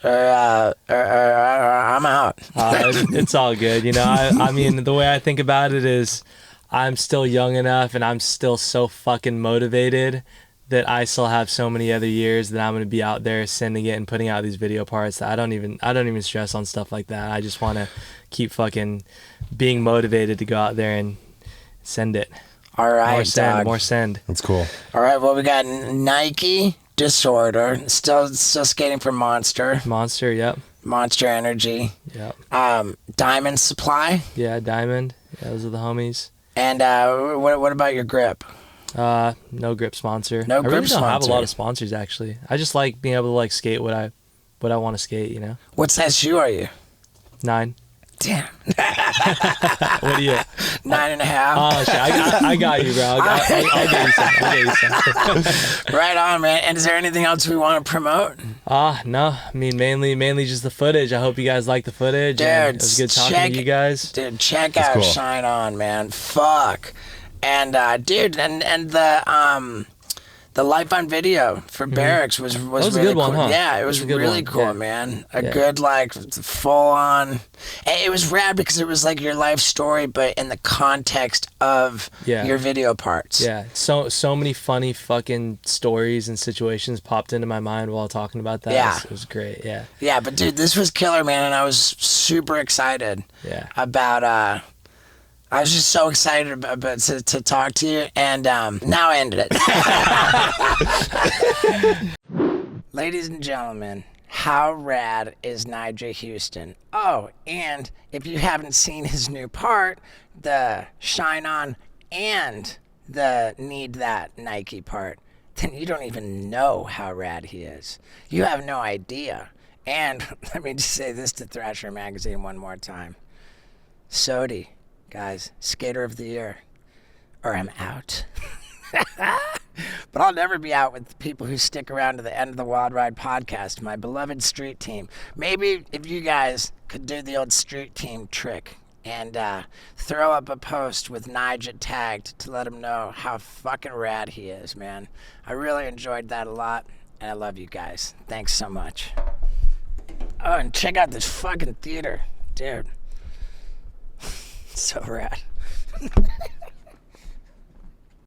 Speaker 1: or I'm out.
Speaker 3: It's all good. You know, I mean, the way I think about it is I'm still young enough and I'm still so fucking motivated that I still have so many other years that I'm going to be out there sending it and putting out these video parts that I don't even stress on stuff like that. I just want to keep fucking being motivated to go out there and send it.
Speaker 1: All right,
Speaker 3: more send.
Speaker 2: That's cool.
Speaker 1: All right, well, we got Nike Disorder, still skating for Monster
Speaker 3: Yep.
Speaker 1: Monster Energy.
Speaker 3: Yep.
Speaker 1: Diamond Supply.
Speaker 3: Yeah, Diamond. Yeah, those are the homies.
Speaker 1: And what about your grip?
Speaker 3: No grip sponsor.
Speaker 1: No
Speaker 3: I
Speaker 1: grip
Speaker 3: really don't have a
Speaker 1: sponsor.
Speaker 3: lot of sponsors actually. I just like being able to like skate what I want to skate, you know.
Speaker 1: What size shoe are you?
Speaker 3: 9.
Speaker 1: Damn.
Speaker 3: What are you?
Speaker 1: 9.5.
Speaker 3: Oh shit! I got you, bro. I'll get you some.
Speaker 1: Right on, man. And is there anything else we want to promote?
Speaker 3: No. I mean, mainly just the footage. I hope you guys like the footage.
Speaker 1: Dude,
Speaker 3: and it was good talking to you guys.
Speaker 1: Dude, check out
Speaker 2: cool.
Speaker 1: Shine On, man. Fuck. And dude, and the life on video for Barracks was
Speaker 3: was a
Speaker 1: really
Speaker 3: good one,
Speaker 1: cool.
Speaker 3: huh?
Speaker 1: Yeah, it was
Speaker 3: a good
Speaker 1: really
Speaker 3: one.
Speaker 1: cool,
Speaker 3: Yeah.
Speaker 1: man. A
Speaker 3: Yeah.
Speaker 1: good, like, full on. It was rad because it was like your life story, but in the context of your video parts.
Speaker 3: Yeah, so many funny fucking stories and situations popped into my mind while talking about that.
Speaker 1: Yeah.
Speaker 3: It was great. Yeah.
Speaker 1: Yeah, but dude, this was killer, man, and I was super excited.
Speaker 3: Yeah.
Speaker 1: About I was just so excited about to talk to you, and now I ended it. Ladies and gentlemen, how rad is Nyjah Huston? Oh, and if you haven't seen his new part, the Shine On and the Need That Nike part, then you don't even know how rad he is. You have no idea. And let me just say this to Thrasher Magazine one more time. Sodi, guys, Skater of the Year, or I'm out. But I'll never be out with the people who stick around to the end of the Wild Ride podcast, my beloved street team. Maybe if you guys could do the old street team trick and throw up a post with Nyjah tagged to let him know how fucking rad he is, man. I really enjoyed that a lot, and I love you guys. Thanks so much. Oh, and check out this fucking theater, dude. So rad.